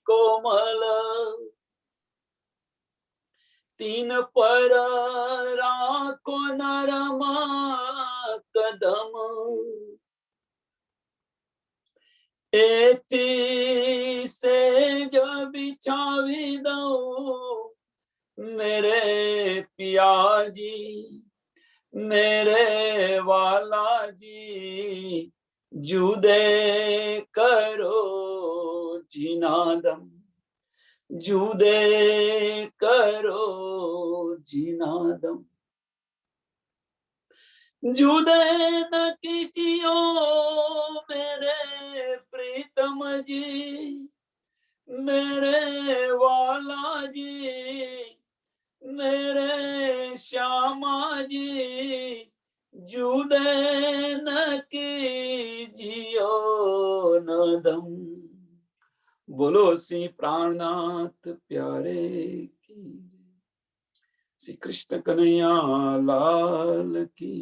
कोमल, तीन पर राखो नरमा कदम, एती से जो बिछावी दो मेरे पिया जी, मेरे वाला जी, जुदे करो जिनादम, जुदे करो जिनादम, जुदे न कीजियो मेरे प्रीतम जी, मेरे वाला जी, मेरे श्यामा जी, जुदे न कीजियो नदम। बोलो श्री प्राणनाथ प्यारे की, श्री कृष्ण कन्हैया लाल की,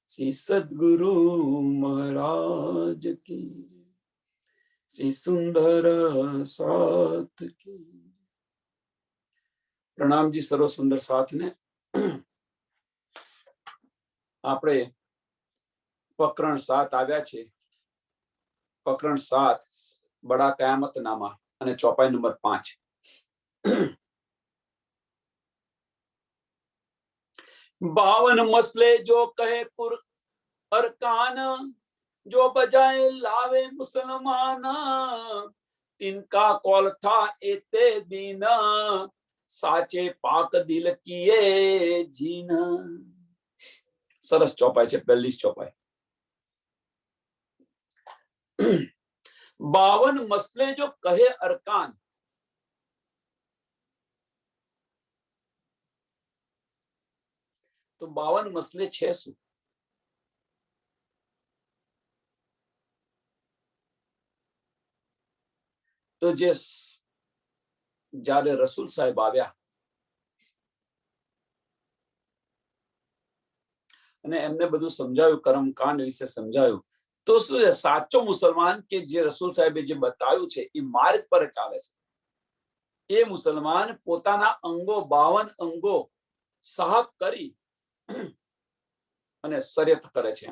श्री सद्गुरु महाराज की, श्री सुंदर साथ की। प्रणाम जी सर्व सुंदर साथ ने। આપણે પ્રકરણ 7 આવ્યા છે। પ્રકરણ 7 બડા કયામતનામા અને ચોપાઈ નંબર 5। 52 मसले जो कहे कुर अरकान, जो बजाए लावे मुसलमान, तिनका कौल था एते दीना, साचे पाक दिल किए जीना। सरस चौपाई है, 42 चौपाई। 52 मसले जो कहे अरकान, तो 52 मसले 600। तो जे જ્યારે રસૂલ સાહેબ આવ્યા અને એમને બધું સમજાવ્યું, કર્મકાંડ વિશે સમજાવ્યું, તો શું છે સાચો મુસલમાન કે જે રસૂલ સાહેબે જે બતાવ્યું છે એ માર્ગ પર ચાલે છે। એ મુસલમાન પોતાના અંગો 52 અંગો સાફ કરી અને શરિયત કરે છે।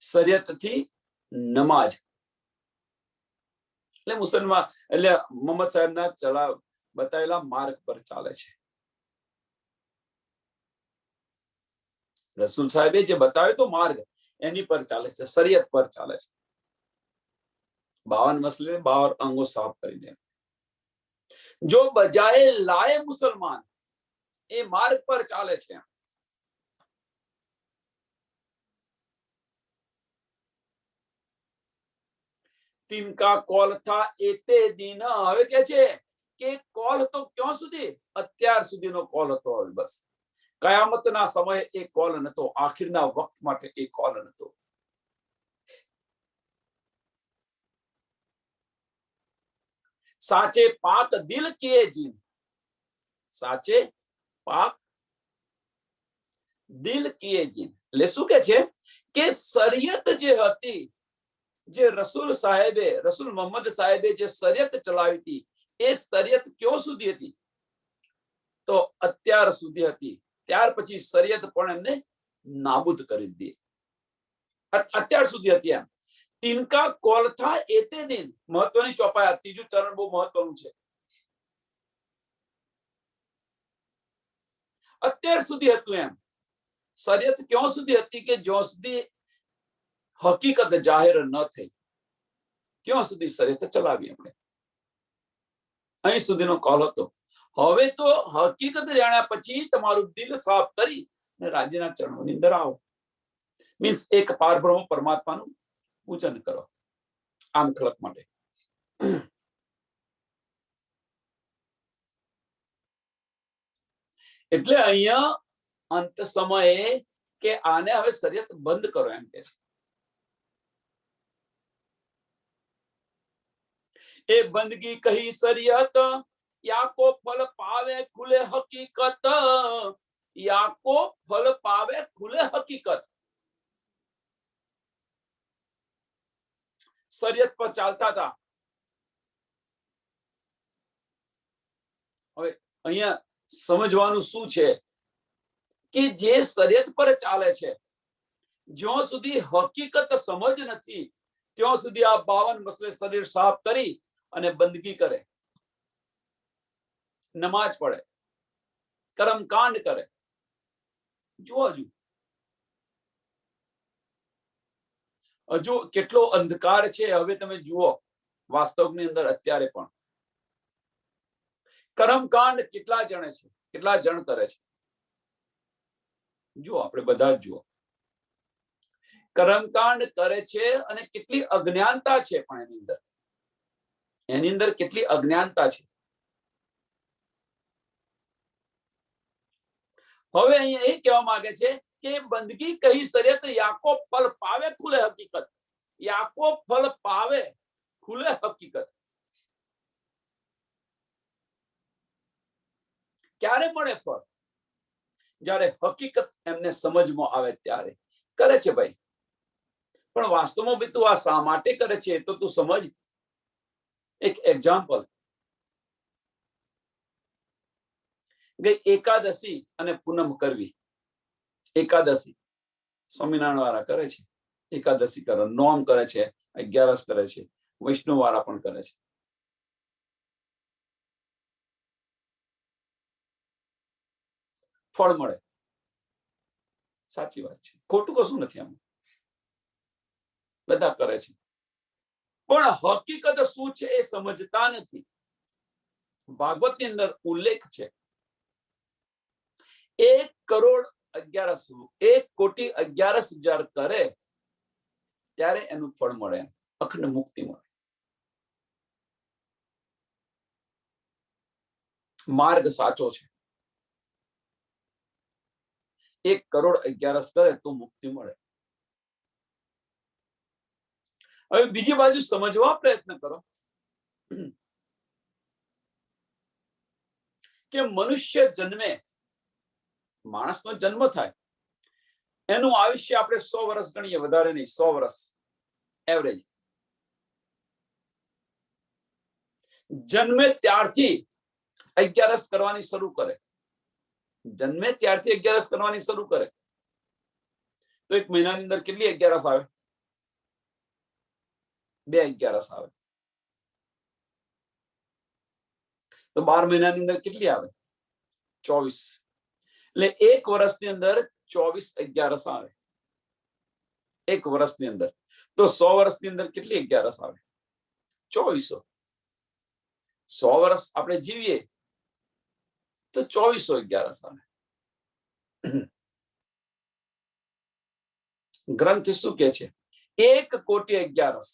શરિયતથી નમાજ એટલે મુસલમાન એટલે મોહમ્મદ સાહેબના બતાવેલા માર્ગ પર ચાલે છે। રસૂલ સાહેબે જે બતાવ્યો તો માર્ગ એની પર ચાલે છે, શરિયત પર ચાલે છે। 52 મસલે 52 અંગો સાફ કરીને જો બજાય લાય મુસલમાન, એ માર્ગ પર ચાલે છે। तिनका कॉल था एते दिन, હવે કે છે કે કોલ હતો ક્યાં સુધી? અત્યાર સુધીનો કોલ હતો। બસ કયામતના સમયે એ કોલ નતો, આખિરના વખત માટે એ કોલ નતો। સાચે પાક દિલ કિએ જીન, સાચે પાક દિલ કિએ જીન એટલે શું કે છે કે શરિયત જે હતી, જે રસૂલ સાહેબે, રસૂલ મોહમ્મદ સાહેબે જે શરિયત ચલાવી હતી, એ શરિયત ક્યાં સુધી હતી? તો અત્યાર સુધી હતી। ત્યાર પછી શરિયત પણ એમને નાબૂદ કરી દીધી। અત્યાર સુધી હતી એમ। तिनका कॉल था एते दिन, महत्वनी चौपाई। तीजું ચરણ બહુ મહત્વનું છે। અત્યાર સુધી હતું એમ। શરિયત ક્યાં સુધી હતી કે જ્યાં સુધી હકીકત જાહેર ન થઈ ત્યાં સુધી શરિયત ચલાવી આપણે। અહીં સુધીનો કોલ હતો। હવે તો હકીકત જાણ્યા પછી તમારું દિલ સાફ કરી અને રાજ્યના ચરણોની અંદર આવો। મીન્સ એક પારબ્રહ્મ પરમાત્માનું પૂજન કરો આમ ખલક માટે। એટલે અહીંયા અંત સમયે કે આને હવે શરિયત બંધ કરો એમ કે છે। ए बंदगी कही शरीयत, या को फल पावे खुले हकीकत, या को फल पावे खुले हकीकत। શરીયત પર ચાલતા હતા. હવે અહીંયા સમજવાનું શું છે કે જે શરીયત પર ચાલે છે, જ્યાં સુધી હકીકત સમજ નથી ત્યાં સુધી આ 52 મસલે શરીર સાફ કરી અને બંદગી કરે, નમાજ પડે, કર્મકાંડ કરે. જુઓ હજુ કેટલો અંધકાર છે. હવે તમે જુઓ વાસ્તવની અંદર અત્યારે પણ કર્મકાંડ કેટલા જણે છે, કેટલા જણ કરે છે. જુઓ, આપણે બધા જ જુઓ કર્મકાંડ કરે છે અને કેટલી અજ્ઞાનતા છે. પણ એની અંદર કેટલી અજ્ઞાનતા છે. હવે અહીંયા એ કહેવા માંગે છે કે બંદગી કહી શરીયત યાકો ફલ પાવે ખુલે હકીકત. યાકો ફલ પાવે ખુલે હકીકત. ક્યારે મળે ફળ? જ્યારે હકીકત એમને સમજમાં આવે ત્યારે કરે છે ભાઈ. પણ વાસ્તવમાં બી તું આ શા માટે કરે છે તો તું સમજ. એક એક્ઝામ્પલ, ગઈ એકાદશી અને પૂનમ કરવી. એકાદશી સ્વામિનારાયણ વાળા કરે છે, એકાદશી કરે, નોમ કરે છે, 11 કરે છે, વૈષ્ણવ વાળા પણ કરે છે. ફળ મળે, સાચી વાત છે, ખોટું કશું નથી. આમ બધા કરે છે પણ હકીકત શું છે એ સમજતા નથી. ભાગવતની અંદર ઉલ્લેખ છે 1,11,000 કરે ત્યારે એનું ફળ મળે, અખંડ મુક્તિ મળે. માર્ગ સાચો છે. 1,11,000 કરે તો મુક્તિ મળે. હવે બીજી બાજુ સમજવા પ્રયત્ન કરો કે મનુષ્ય જન્મે, માણસનો જન્મ થાય, એનું આયુષ્ય આપણે 100 વર્ષ ગણીએ, વધારે નહીં, 100 વર્ષ એવરેજ. જન્મે ત્યારથી 11 કરવાની શરૂ કરે. જન્મે ત્યારથી 11 કરવાની શરૂ કરે તો એક મહિનાની અંદર કેટલી 11 આવે? 2 11 આવે. તો 12 મહિનાની અંદર કેટલી આવે? 24. એટલે એક વર્ષની અંદર 24 11 આવે. એક વર્ષની અંદર. તો 100 વર્ષની અંદર કેટલી 11 આવે? 2400. 100 વર્ષ આપણે જીવીએ તો 2411 આવે. ગ્રંથ શું કે છે? 1,11,000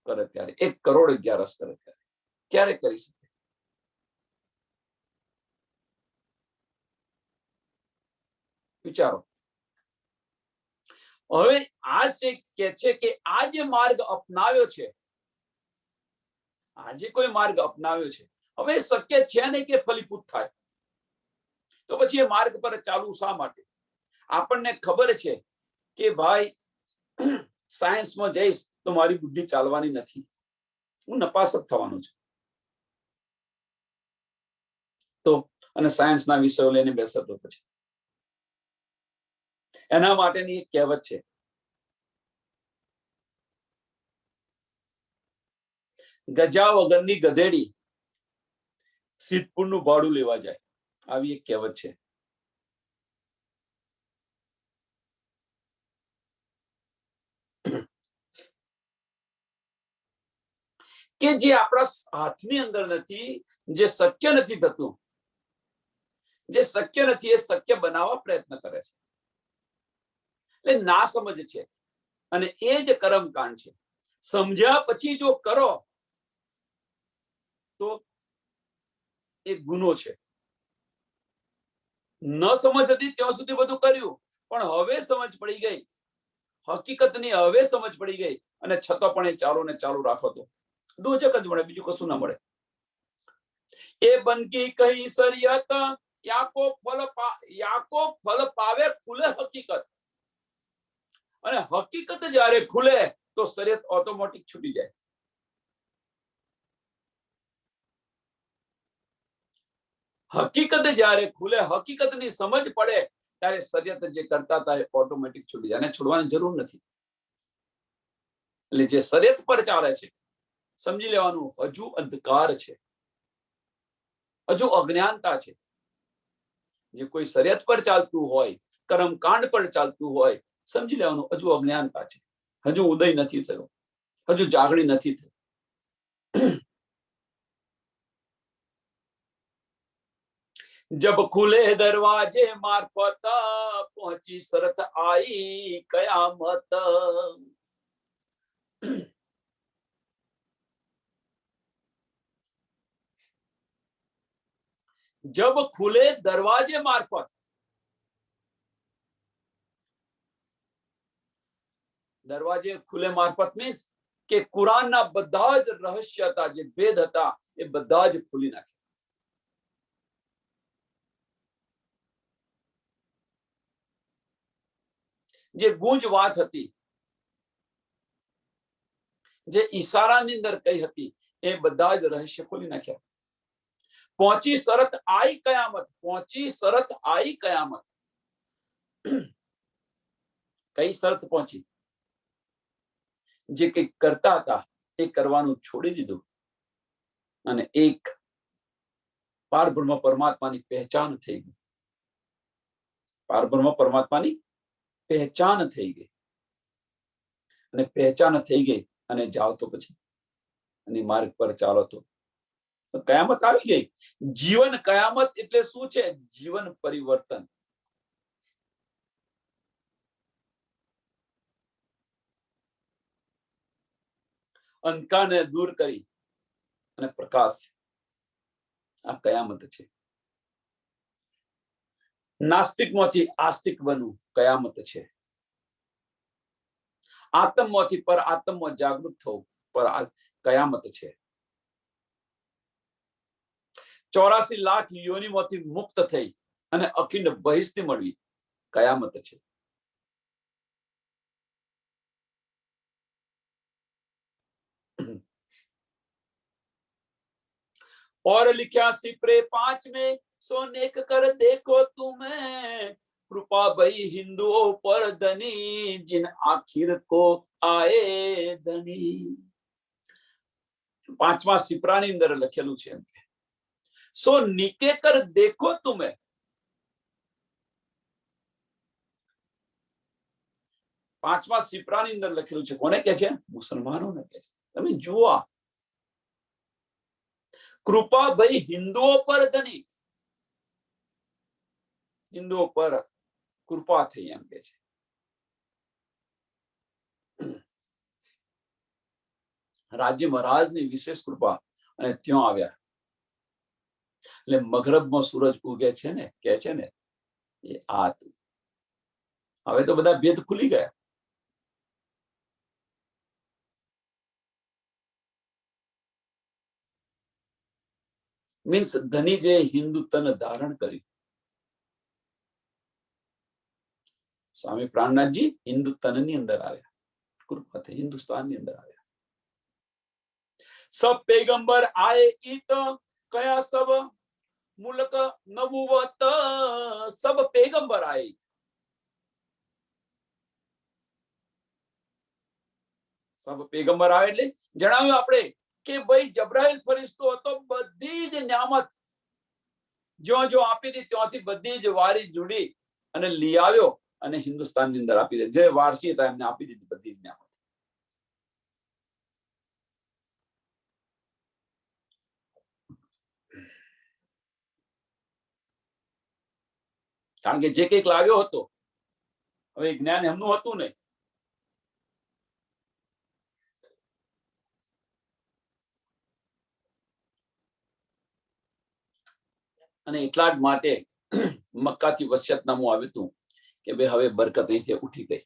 કરે ત્યારે, 1,11,000 કરે ત્યારે. ક્યારે કરી શકે? વિચારો. હવે આ કે છે કે આ જે માર્ગ અપનાવ્યો છે, આજે કોઈ માર્ગ અપનાવ્યો છે, હવે શક્ય છે નહીં કે ફલીભૂત થાય. તો પછી એ માર્ગ પર ચાલવું શા માટે? આપણને ખબર છે કે ભાઈ સાયન્સમાં જઈશ તો મારી બુદ્ધિ ચાલવાની નથી, હું નપાસક થવાનો છું. તો અને સાયન્સના વિષયો લઈને બેસે તો પછી એના માટેની એક કહેવત છે, ગજા વગરની ગધેડી સિદ્ધપુરનું ભાડું લેવા જાય. આવી એક કહેવત છે. કે જે આપણા હાથની અંદર નથી, જે શક્ય નથી થતું, જે શક્ય નથી એ શક્ય બનાવવા પ્રયત્ન કરે છે. એટલે ના સમજ છે અને એ જ કર્મકાંડ છે. સમજ્યા પછી જો કરો તો એ ગુનો છે. ન સમજ હતી ત્યાં સુધી બધું કર્યું, પણ હવે સમજ પડી ગઈ, હકીકતની હવે સમજ પડી ગઈ અને છતાં પણ એ ચાલુ ને ચાલુ રાખો તો દોજક જ મળે, બીજું કશું ના મળે. એ બંદગી કહી શરીયત યાકો ફલ પાવે ખુલે હકીકત. અને હકીકત જ્યારે ખુલે તો શરીયત ઓટોમેટિક છૂટી જાય. હકીકત જ્યારે ખુલે, હકીકતની સમજ પડે ત્યારે શરીયત જે કરતા હતા એ ઓટોમેટિક છૂટી જાય, અને છોડવાની જરૂર નથી. એટલે જે શરીયત પર ચાલે છે સમજી લેવાનું હજુ અંધકાર છે, હજુ અજ્ઞાનતા છે. જે કોઈ શરીયત પર ચાલતું હોય, કર્મકાંડ પર ચાલતું હોય, સમજી લેવાનું હજુ અજ્ઞાનતા છે, હજુ ઉદય નથી થયો, હજુ જાગણી નથી થઈ. जब खुले दरवाजे मार्फत पहुंची शरत आई कयामत. जब खुले दरवाजे मार्फत, દરવાજે ખુલે મારફત મીન્સ કે કુરાનના બધા જ રહસ્ય હતા, જે ભેદ હતા એ બધા જ ખુલી નાખ્યા. જે ગૂંજ વાત હતી, જે ઈશારાની અંદર કઈ હતી, એ બધા જ રહસ્ય ખોલી નાખ્યા. પહોંચી શરત આઈ કયામત, પહોંચી શરત આઈ કયામત. કઈ શરત પહોંચી? જે કંઈક કરતા હતા એ કરવાનું છોડી દીધું અને એક પારબ્રહ્મ પરમાત્માની પહેચાન થઈ ગઈ. પારબ્રહ્મ પરમાત્માની પહેચાન થઈ ગઈ, અને પહેચાન થઈ ગઈ અને જાઓ તો પછી અને માર્ગ પર ચાલો તો કયામત આવી ગઈ. જીવન કયામત એટલે શું છે? જીવન પરિવર્તન. અંધકારને દૂર કરી અને પ્રકાશ, આ કયામત છે. નાસ્તિકમાંથી આસ્તિક બનવું કયામત છે. આત્મમાંથી પર આત્મમાં જાગૃત થવું પર કયામત છે. 84 લાખ યોનિમાંથી મુક્ત થઈ અને અખંડ બહિષ્ઠ મળવી કયામત છે. और लिखा सिपरे 5 में सो नेक कर देखो तुम्हें कृपा भई हिंदुओं पर धनी जिन आखिर को आए धनी. 5મા સિપરાની અંદર લખેલું છે સો નીકે કર દેખો તમે. 5મા સિપરાની અંદર લખેલું છે. કોને કહે છે? મુસલમાનોને કહે છે. તમે જુઓ, કૃપા ભાઈ હિન્દુઓ પર ધની, હિન્દુઓ પર કૃપા થઈ એમ કે છે. રાજ્ય મહારાજની વિશેષ કૃપા અને ત્યાં આવ્યા. એટલે મગરબમાં સૂરજ ઉગે છે ને, કે છે ને એ આ હતું. હવે તો બધા ભેદ ખુલી ગયા. મીન્સ ધની જે હિન્દુ તન ધારણ કર્યું. સ્વામી પ્રાણનાથજી હિન્દુ તનની અંદર આવ્યા, કૃપાથી હિન્દુસ્તાનની અંદર આવ્યા. सब पैगंबर आए इत कया सब मुल्क नबुवत, सब पैगंबर आए. सब पैगंबर આવે એટલે જણાવ્યું આપણે કે ભાઈ જબ્રાઈલ ફરિશ્તો હતો, બધી જ ન્યામત જો આપી હતી ત્યાંથી બધી જ વારી જોડી અને લઈ આવ્યો અને હિન્દુસ્તાનની અંદર આપી દે. જે વારસી હતા એમને આપી દીધી બધી જ ન્યામત. કારણ કે જે કંઈક લાવ્યો હતો, હવે જ્ઞાન એમનું હતું નહીં. અને એટલા જ માટે મક્કાથી વસિયતનામું આવ્યું હતું કે ભાઈ હવે બરકત અહીંથી ઉઠી ગઈ.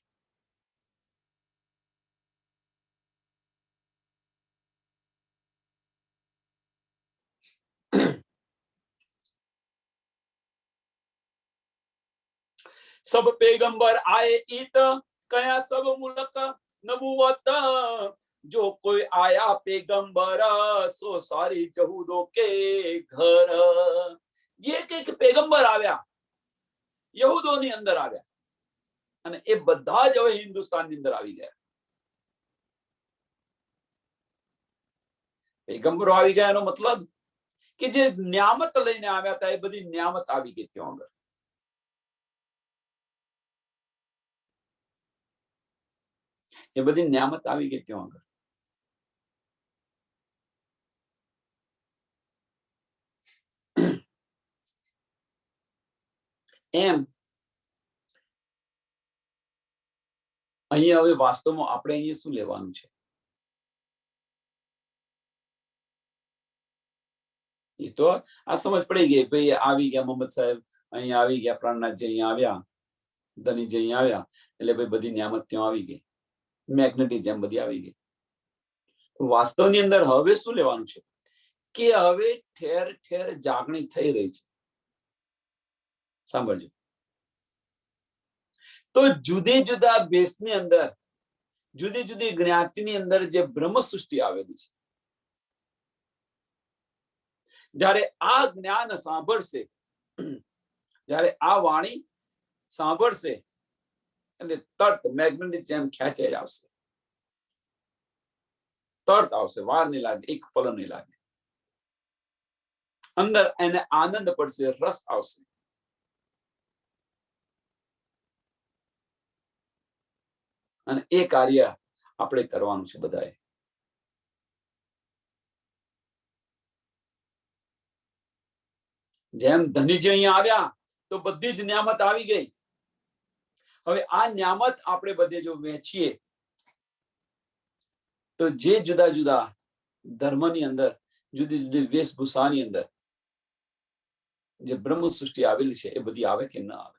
सब पैगंबर आए इत कया सब मुल्क नबुवत, जो कोई आया पैगंबर सो सारी जहूदों के घर. જે કંઈક પેગંબર આવ્યા યહૂદોની અંદર આવ્યા અને એ બધા જ હવે હિન્દુસ્તાનની અંદર આવી ગયા. પેગંબરો આવી ગયા એનો મતલબ કે જે નિયામત લઈને આવ્યા હતા એ બધી નિયામત આવી ગઈ ત્યાં આગળ. એ બધી નિયામત આવી ગઈ ત્યાં આગળ. એમ અહીંયા હવે વાસ્તવમાં આપણે અહીંયા શું લેવાનું છે? એ તો આ સમજ પડી ગઈ, ભાઈ આવી ગયા મોહમ્મદ સાહેબ, અહીંયા આવી ગયા, પ્રાણનાથજી અહીંયા આવ્યા, ધનીજી અહીંયા આવ્યા, એટલે ભાઈ બધી નિયામત ત્યાં આવી ગઈ, મેગ્નેટિક જેમ બધી આવી ગઈ. વાસ્તવની અંદર હવે શું લેવાનું છે કે હવે ઠેર ઠેર જાગણી થઈ રહી છે. સાંભળજો, તો જુદી જુદા બેસની અંદર, જુદી જુદી જ્ઞાતિની અંદર જે બ્રહ્મ સૃષ્ટિ આવેલી છે, જ્યારે આ જ્ઞાન સાંભળશે, જ્યારે આ વાણી સાંભળશે, એટલે તરત મેગ્નેટિક જેમ ખેંચાઈ આવશે, તરત આવશે, વાર નહીં લાગે, એક પલ નહીં લાગે. અંદર એને આનંદ પડશે, રસ આવશે. અને એ કાર્ય આપણે કરવાનું છે બધાએ. જેમ ધનીજી અહીંયા આવ્યા તો બધી જ નિયામત આવી ગઈ. હવે આ નિયામત આપણે બધે જો વહેંચીએ તો જે જુદા જુદા ધર્મની અંદર, જુદી જુદી વેશભૂષાની અંદર જે બ્રહ્મ સૃષ્ટિ આવેલી છે એ બધી આવે કે ન આવે?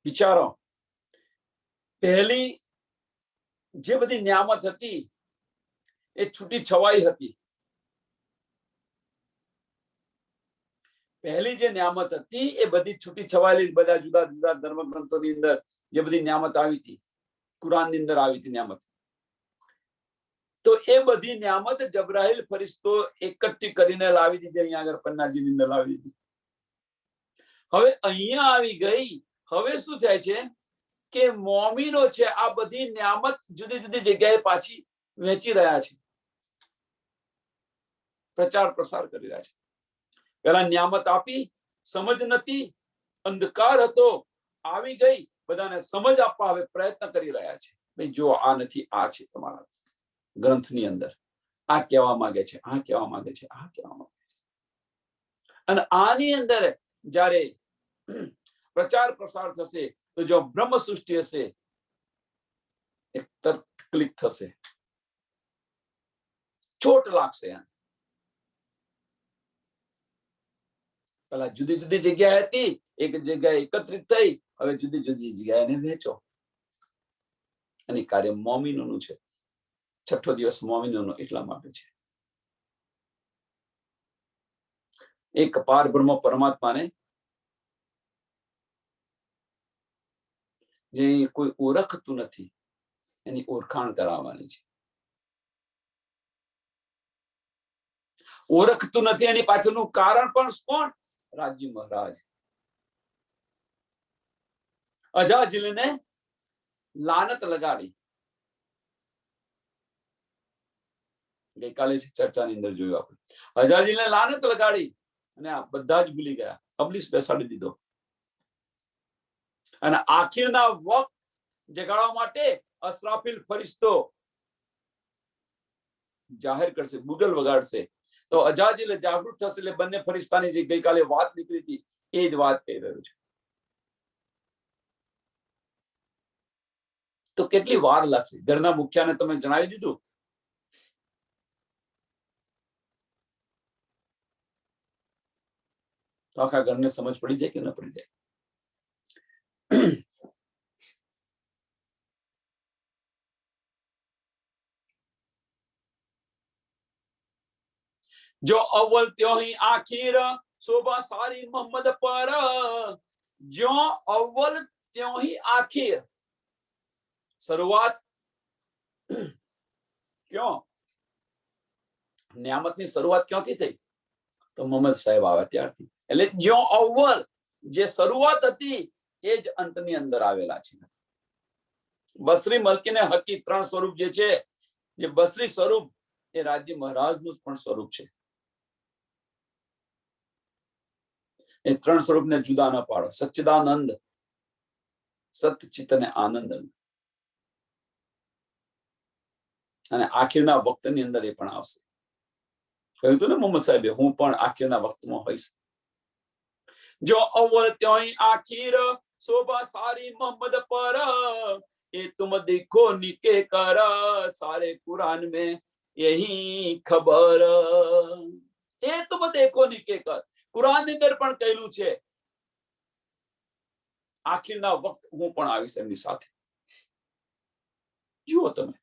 વિચારો, પહેલી જે બધી નિયામત હતી એ છૂટી છવાઈ હતી. પહેલી જે નિયામત હતી એ બધી છૂટી છવાયેલી, બધા જુદા જુદા ધર્મગ્રંથોની અંદર જે બધી નિયામત આવી હતી, કુરાનની અંદર આવી હતી નિયામત, તો એ બધી નિયામત જબ્રાઈલ ફરિશ્તો એકઠી કરીને લાવી દીધી, અહીંયા આગળ પન્નાજીની અંદર લાવી દીધી. હવે અહીંયા આવી ગઈ. હવે શું થાય છે કે મોમીનો છે આ બધી નિયામત જુદી જુદી જગ્યાએ પાછી વહેંચી રહ્યા છે, પ્રચાર પ્રસાર કરી રહ્યા છે. પેલા નિયામત આપી, સમજ નથી, અંધકાર હતો, આવી ગઈ, બધાને સમજ આપવા હવે પ્રયત્ન કરી રહ્યા છે. ભાઈ જો આ નથી, આ છે તમારા ગ્રંથની અંદર, આ કહેવા માંગે છે, આ કહેવા માંગે છે, આ કહેવા માંગે છે. અને આની અંદર જ્યારે પ્રચાર પ્રસાર થશે તો જો બ્રહ્મ સૃષ્ટિ હશે એક તરત ક્લિક થશે, ચોટ લાગશે. પેલા જુદી જુદી જગ્યાએ હતી, એક જગ્યાએ એકત્રિત થઈ, હવે જુદી જુદી જગ્યાએ એને વહેંચો. અને કાર્ય મોમીનોનું છે. છઠ્ઠો દિવસ મોમીનોનો એટલા માટે છે. એક પાર બ્રહ્મ પરમાત્માને જે કોઈ ઓળખતું નથી એની ઓળખાણ કરાવવાની છે. ઓળખતું નથી એની પાછળનું કારણ પણ કોણ? રાજી મહારાજ. અજાજીલને લાનત લગાડી. ગઈકાલે ચર્ચાની અંદર જોયું આપણે. અજાજીલને લાનત લગાડી અને આ બધા જ ભૂલી ગયા, અબલીસ બેસાડી દીધો. અને આખિરના વખત જગાડવા માટે અસરાફીલ ફરિશ્તો જાહેર કરશે, બુગલ વગાડશે, તો અજાજીલ જાગૃત થશે. એટલે બંને ફરિશ્તાની જે ગઈકાલે વાત નીકળી હતી એ જ વાત કહી રહ્યો છે. તો કેટલી વાર લાગશે? ઘરના મુખ્યાને તમે જણાવી દીધું, તો આખા ઘરને સમજ પડી જાય કે ન પડી જાય? जो अव्वल त्यों ही आखिर शोभा सारी मोहम्मद पर, जो अव्वल त्यों ही आखिर, શરૂઆત ક્यों નિયામતની શરૂઆત ક્યાંથી થઈ? તો મોહમ્મદ સાહેબ આવ્યા ત્યારથી. એટલે જો અવ્વલ જે શરૂઆત હતી એ જ અંતની અંદર આવેલા છે. બસરી મલકીને હકી ત્રણ સ્વરૂપ જે છે, જે બસરી સ્વરૂપ એ રાજ્ય મહારાજનું પણ સ્વરૂપ છે. એ ત્રણ સ્વરૂપને જુદા ન પાડો. સચ્ચિદાનંદ, સતચિત અને આનંદ. અને આખીરના વખતની અંદર એ પણ આવશે. કહ્યું હતું ને મોહમ્મદ સાહેબે, હું પણ આખીરના વખતમાં હોઈશ. જો અવ્વલ ત્યોઈ આખીર શોભા સારી મોહમ્મદ પર, ये तुम देखो निके कर सारे कुरान में यही खबर. ये तुम देखो निके कर, કુરાન ની અંદર પણ કહેલું છે આખીરના વખત હું પણ આવીશ એમની સાથે. જુઓ તમે.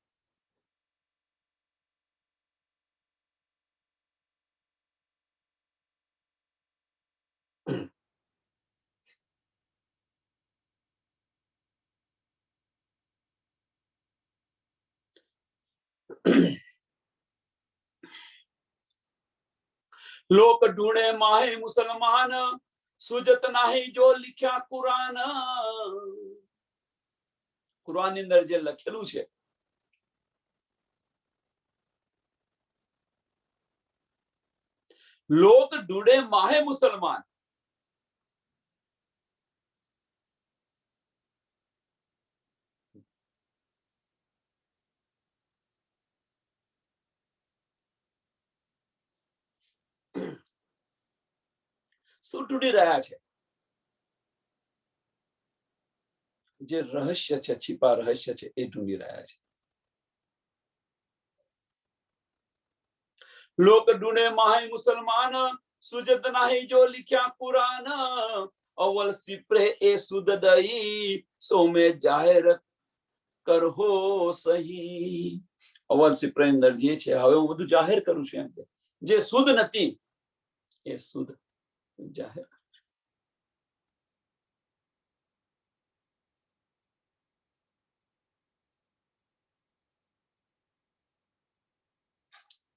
लोक ढूंढे माहे मुसलमान, सुजत नाही जो लिख्या कुरान. કુરાન ની અંદર જે લખેલું છે, लोग ढूंढे माहे मुसलमान. શું ઢૂંઢી રહ્યા છે? જે રહસ્ય છે, छिपा રહસ્ય છે, એ ઢૂંઢી રહ્યા છે. लोक ढूंढे माहे मुसलमान, सुजत नाही जो लिख्या कुरान. अव्वल सिपरे ए सुद दई, सो में जाहिर कर हो सही. અવ્વલ સિપરે અંદર જે છે, હવે હું બધું જાહેર કરું છું એમ કે જે શુદ્ધ નથી એ શુદ્ધ જાહેર.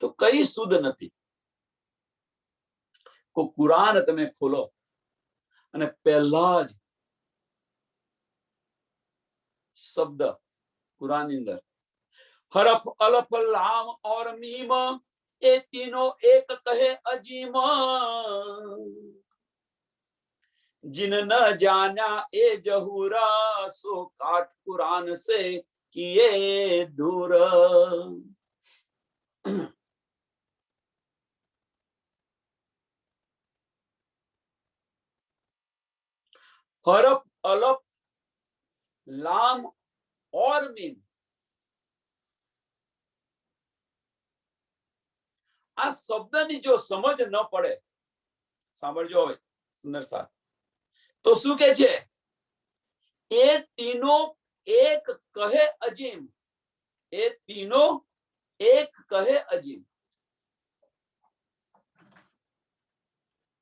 તો કઈ શુદ્ધ નથી? કુરાન તમે ખોલો અને પહેલા જ શબ્દ કુરાન ની અંદર हरफ अलफ लाम और मीम, ये तीनों एक कहे अजीम. जिन न जाना ए जहूरा, सो काट कुरान से किए दूर. हरफ अलफ लाम और मीम, આ શબ્દની જો સમજ ન પડે, સાંભળજો હવે સુંદર સાહેબ, તો શું કે છે? એ તીનો એક કહે અજીમ. એ તીનો એક કહે અજીમ.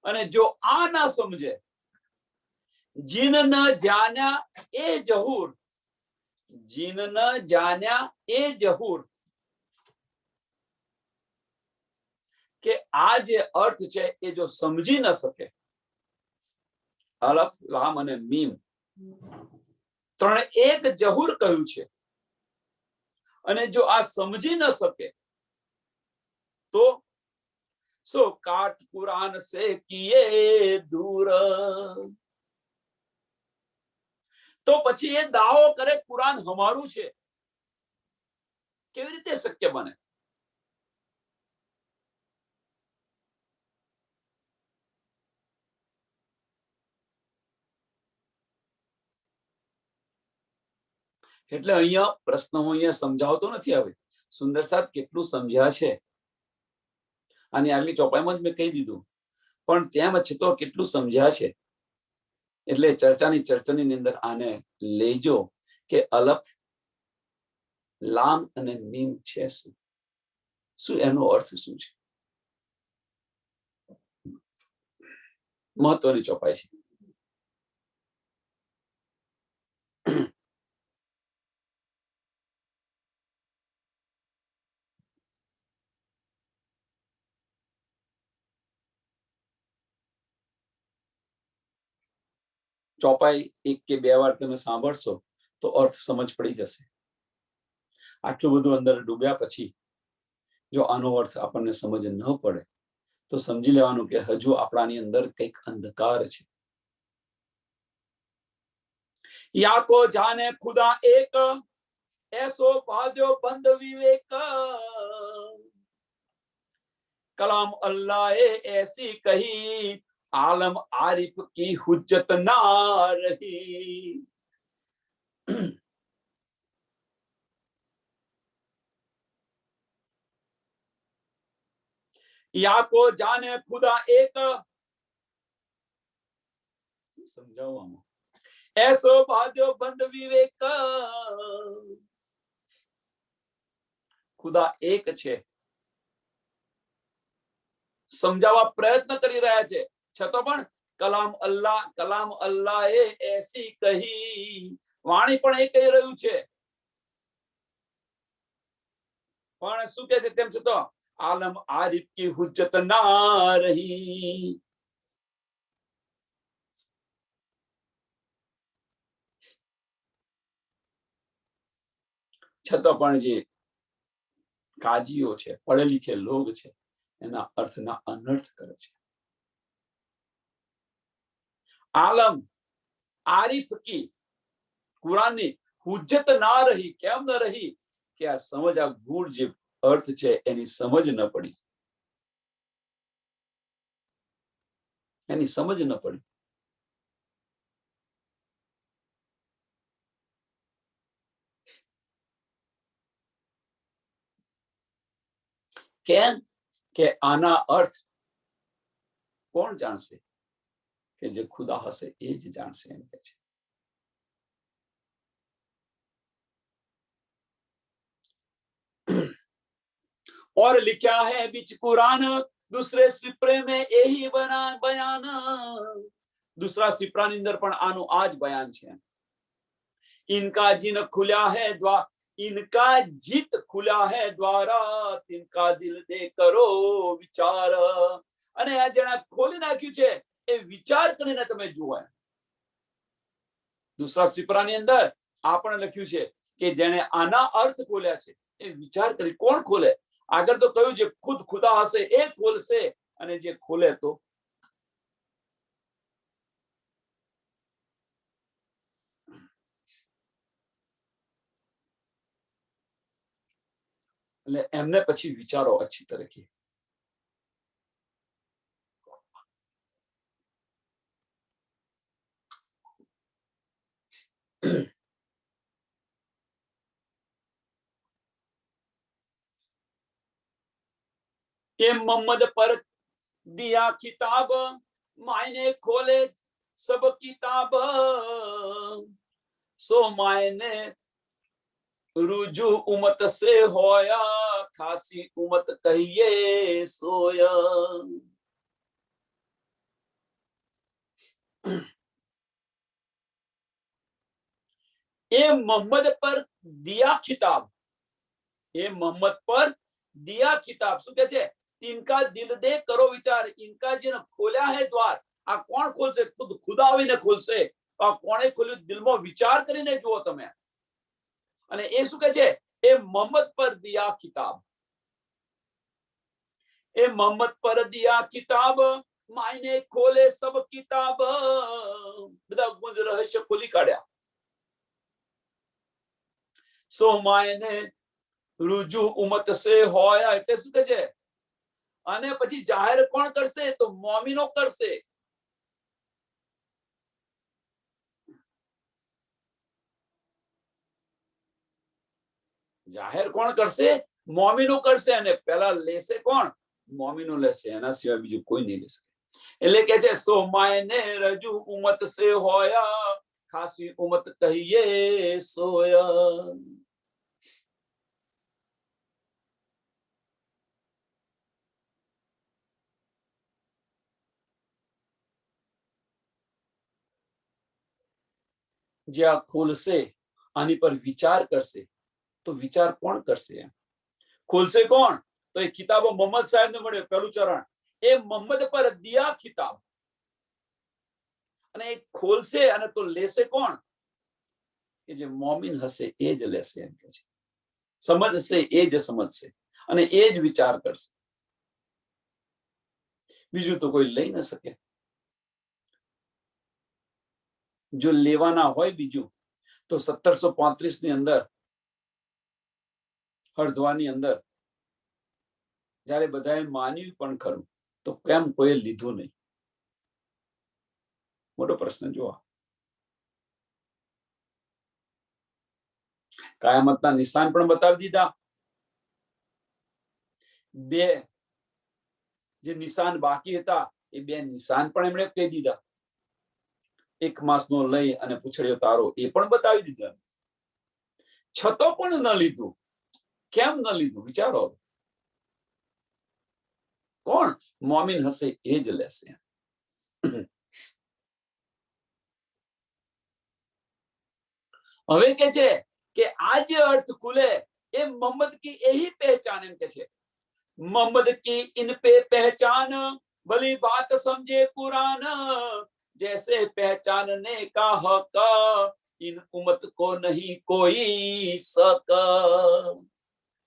અને જો આ ના સમજે, જીન ન જાન્યા એ જહૂર, જીન ન જાન્યા એ જહૂર, કે આ જે અર્થ છે એ જો સમજી ન શકે, અલફ લામ અને મીમ ત્રણે એક જહૂર કહ્યું છે, અને જો આ સમજી ન શકે તો સો કાટ કુરાન સે કિએ દૂર. તો પછી એ દાવો કરે કુરાન હમારું છે, કેવી રીતે શક્ય બને? એટલે અહીંયા પ્રશ્ન હું અહીંયા સમજાવતો નથી. હવે સુંદર સાહેબ કેટલું સમજ્યા છે અને આગલી ચોપાઈમાં જ મેં કહી દીધું, પણ તેમ છતાં કેટલું સમજ્યા છે. એટલે ચર્ચાની અંદર આને લેજો કે અલફ લામ અને મીમ છે શું, શું એનો અર્થ શું છે. મહત્વની ચોપાઈ છે. ચોપાઈ એક કે બે વાર તમે સાંભળશો તો અર્થ સમજ પડી જશે. આટલું બધું અંદર ડૂબ્યા પછી જો આનો અર્થ આપણને સમજ ન પડે તો સમજી લેવાનું કે હજુ આપણાની અંદર કંઈક અંધકાર છે. યા કો જાને ખુદા એક ऐसो बाध्यो बंद विवेक कलाम अल्लाह ऐसी कही आलम आरिफ की हुज्जत ना रही. या को जाने खुदा एक समझाओ हम ऐसो बाध्यो बंद विवेक ખુદા એક છે સમજાવવા પ્રયત્ન કરી રહ્યા છે છતાં પણ કલામ અલ્લાહ એ એસી કહી વાણી પણ એ કહી રહ્યું છે પણ શું કહે છે તેમ છતાં આલમ આરિફ કી હુજ્જત ના રહી. છતાં પણ જે કાજીઓ છે પઢે લિખે લોગ છે એના અર્થના અનર્થ કરે છે. આલમ આરિફ કી કુરાનની હુજ્જત ના રહી. કેમ ન રહી કે આ સમજ આ ગૂઢ જે અર્થ છે એની સમજ ન પડી. એની સમજ ન પડી. કેમ કે આના અર્થ કોણ જાણશે કે જે ખુદા હશે એ જ જાણશે એમ કે છે. और लिखा है बीच कुरान दूसरे सिपरे में यही बयान. दूसरा सिपरा ની અંદર પણ આનું આ જ બયાન છે. इनका जिन खुला है द्वार इनका जीत खुला है द्वारा तिनका दिल दे करो विचार. અને આ જેના ખોલી નાખ્યું છે એ વિચાર કરીને તમે જુઓ. દૂસરા સિપરાની અંદર આપણે લખ્યું છે કે જેણે આના અર્થ ખોલ્યા છે એ વિચાર કરી. કોણ ખોલે? આગળ તો કહ્યું છે ખુદ ખુદા હશે એ ખોલશે અને જે ખોલે તો એટલે એમને પછી વિચારો અચ્છી તરીકે. ये मोहम्मद पर दिया किताब मायने खोले सब किताब सो मायने रुजू उमत से होया खासी उमत कहिए सोया. ये मोहम्मद पर दिया खिताब. ये मोहम्मद पर दिया किताब શું કે છે? इनका दिल दे करो विचार. इनका जिन खोल्या है द्वार. આ કોણ ખોલશે? ખુદ ખુદા આવીને ખોલશે. આ કોણે ખોલ્યું? દિલમાં વિચાર કરીને જુઓ તમે. અને એ શું કે છે? એ મોહમ્મદ પર દિયા કિતાબ. એ મોહમ્મદ પર દિયા કિતાબ માયને ખોલે સબ કિતાબ. બધા ગુંજ રહસ્ય ખોલી કાઢ્યા. સો માયને रुजू उमत से होया એટલે શું કે છે? અને પછી જાહેર કોણ કરશે? તો મોમિનો કરશે. જાહેર કોણ કરશે? મોમિનો કરશે. અને પહેલા લેશે કોણ? મોમિનો લેશે. એના સિવાય બીજું કોઈ નહીં લેશે. એટલે કે છે સો માયને રજુ ઉમત સે હોયા ખાસી ઉમત કહીએ સોયા. જે આ ખોલશે આની પર વિચાર કરશે તો વિચાર કોણ કરશે? ખોલશે કોણ? તો એ કિતાબો મોહમ્મદ સાહેબ ને મળે. પહેલું ચરણ એ મોહમ્મદ પર દિયા કિતાબ. અને એ ખોલશે અને તો લેશે કોણ? કે જે મોમિન હશે એ જ લેશે એમ કે છે. સમજશે એ જ સમજશે અને એ જ વિચાર કરશે, બીજું તો કોઈ લઈ ન શકે. જો લેવાના હોય બીજું તો 1735 ની અંદર હળદવાની અંદર જયારે બધાએ માન્યું પણ ખરું તો કેમ કોઈ લીધું નહીં? મોટો પ્રશ્ન. જોવા કયામતના નિશાન પણ બતાવી દીધા. બે જે નિશાન બાકી હતા એ બે નિશાન પણ એમણે કહી દીધા. 1 માસનો લઈ અને પૂછડ્યો તારો એ પણ બતાવી દીધા. છતો પણ ન લીધું. કેમ ન લીધું? વિચારો. કોણ મોમિન હશે એ જ લેશે. હવે કે છે કે આ જે અર્થ खुले ये मोहम्मद की यही पहचान इनके छे. मोहम्मद की इन पे पहचान भली बात समझे कुरान, जैसे पहचानने का हक इन उम्मत को नहीं कोई शक.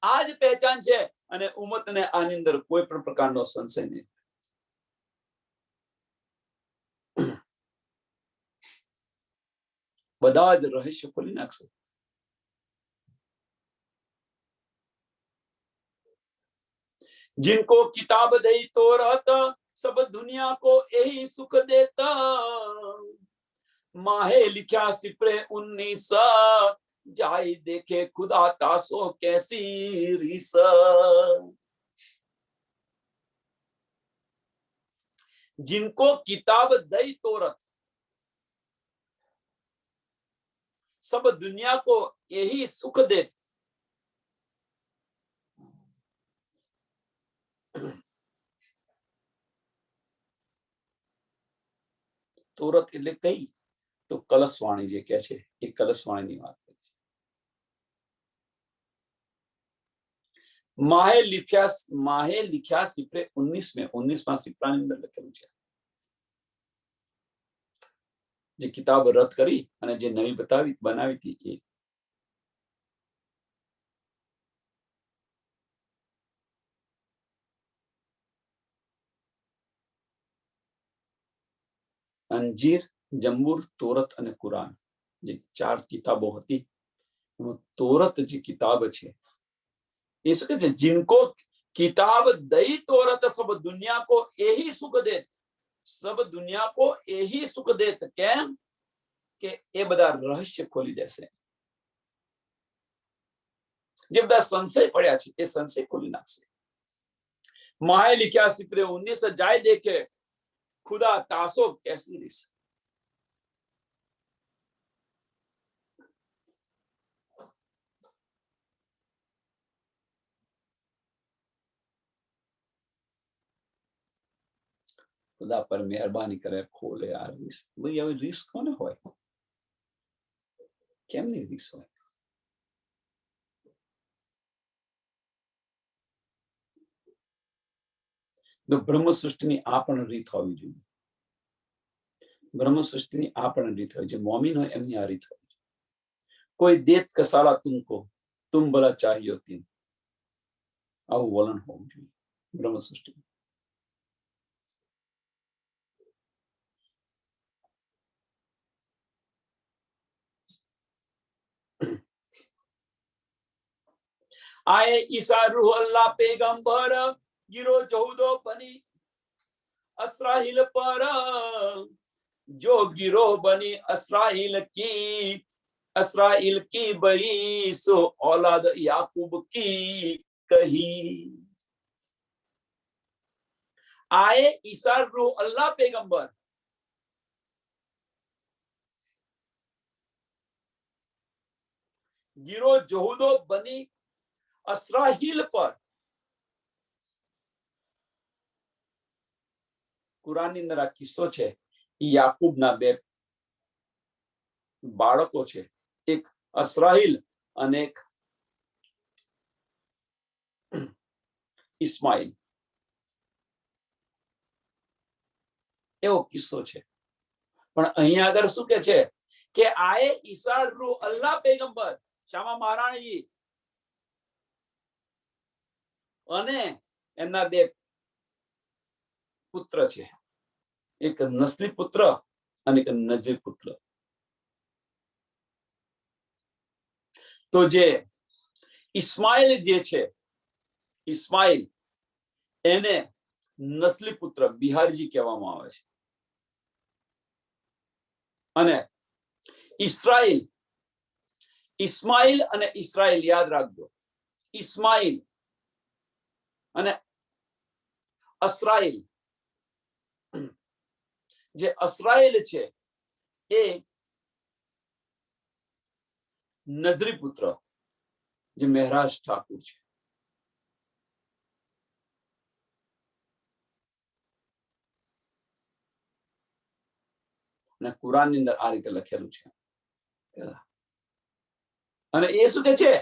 आज पहचान છે અને ઉમ્મતને આની અંદર કોઈ પણ પ્રકારનો સંશય નહીં. બધા જ રહસ્ય ખોલી નાખશે. जिनको किताब दई तो रहता सब दुनिया को यही सुख देता, माहे लिखा सिपरे 19 जाई देखे खुदा तासो कैसी रीस. जिनको किताब दई तोरत सब दुनिया को यही सुख देता. તોરત એટલે કઈ? તો કલશવાણી જે કહે છે એ કલશવાણીની વાત કરે છે. માહે लिख्या सिपरे 19 में 19માં સિપરાની અંદર લખેલું છે. જે કિતાબ રદ કરી અને જે નવી બનાવી હતી એ. અંજીર, જંબુર, તોરત અને કુરાન જે 4 કિતાબો હતી એમાં તોરત જે કિતાબ છે એ શું કહે છે? जिनको किताब दई तोरत सब दुनिया को यही सुख देत. सब दुनिया को यही सुख देत. કેમ? કે એ બધા રહસ્ય ખોલી દેશે. જે બધા સંશય પડ્યા છે એ સંશય ખોલી નાખશે. માહે लिख्या सिपरे 19 जाए देखे खुदा तासो कैसी रीस. खुदा पर मेहरबानी करे खोले आ रीस. भाई હવે રીસ કોને હોય? કેમ નહીં રીસ હોય? તો બ્રહ્મ સૃષ્ટિની આ પણ રીત હોવી જોઈએ. બ્રહ્મ સૃષ્ટિની આ પણ રીત હોય. જે મોમિન હોય એમની આ રીત હોય. કોઈ દેત કસાલા તુમકો तुम भला चाहिए तीन. આવું વલણ હોવું જોઈએ બ્રહ્મ સૃષ્ટિ. आए ईसा रूह अल्लाह पैगंबर गिरो जहूदो बनी अस्राइल पर, जो गिरोह बनी अस्राइल की बई सो औलाद याकूब की कही. आए ईसा रूह अल्लाह पैगंबर गिरो जहूदो बनी अस्राइल पर. કુરાનની અંદર આ કિસ્સો છે. યાકૂબના 2 બાળકો છે, એક અસરાઈલ અને એક ઇસ્માઇલ. એવો કિસ્સો છે. પણ અહીંયા આગળ શું કે છે કે આએ ઈસા રૂ અલ્લાહ પૈગંબર શામા મહારાણી અને એમના બે પુત્ર છે, એક નસ્લી પુત્ર અને એક નજરી પુત્ર. તો જે ઇસ્માઇલ જે છે, ઇસ્માઇલ એને નસ્લી પુત્ર બિહારજી કહેવામાં આવે છે. અને ઇસ્રાઇલ, ઇસ્માઇલ અને ઇસ્રાઇલ યાદ રાખજો. ઇસ્માઇલ અને અસરાઇલ, જે અસરાઇલ છે એ નજરી પુત્ર જે મહેરાજ ઠાકુર છે. અને કુરાન ની અંદર આ રીતે લખેલું છે. અને એ શું કે છે,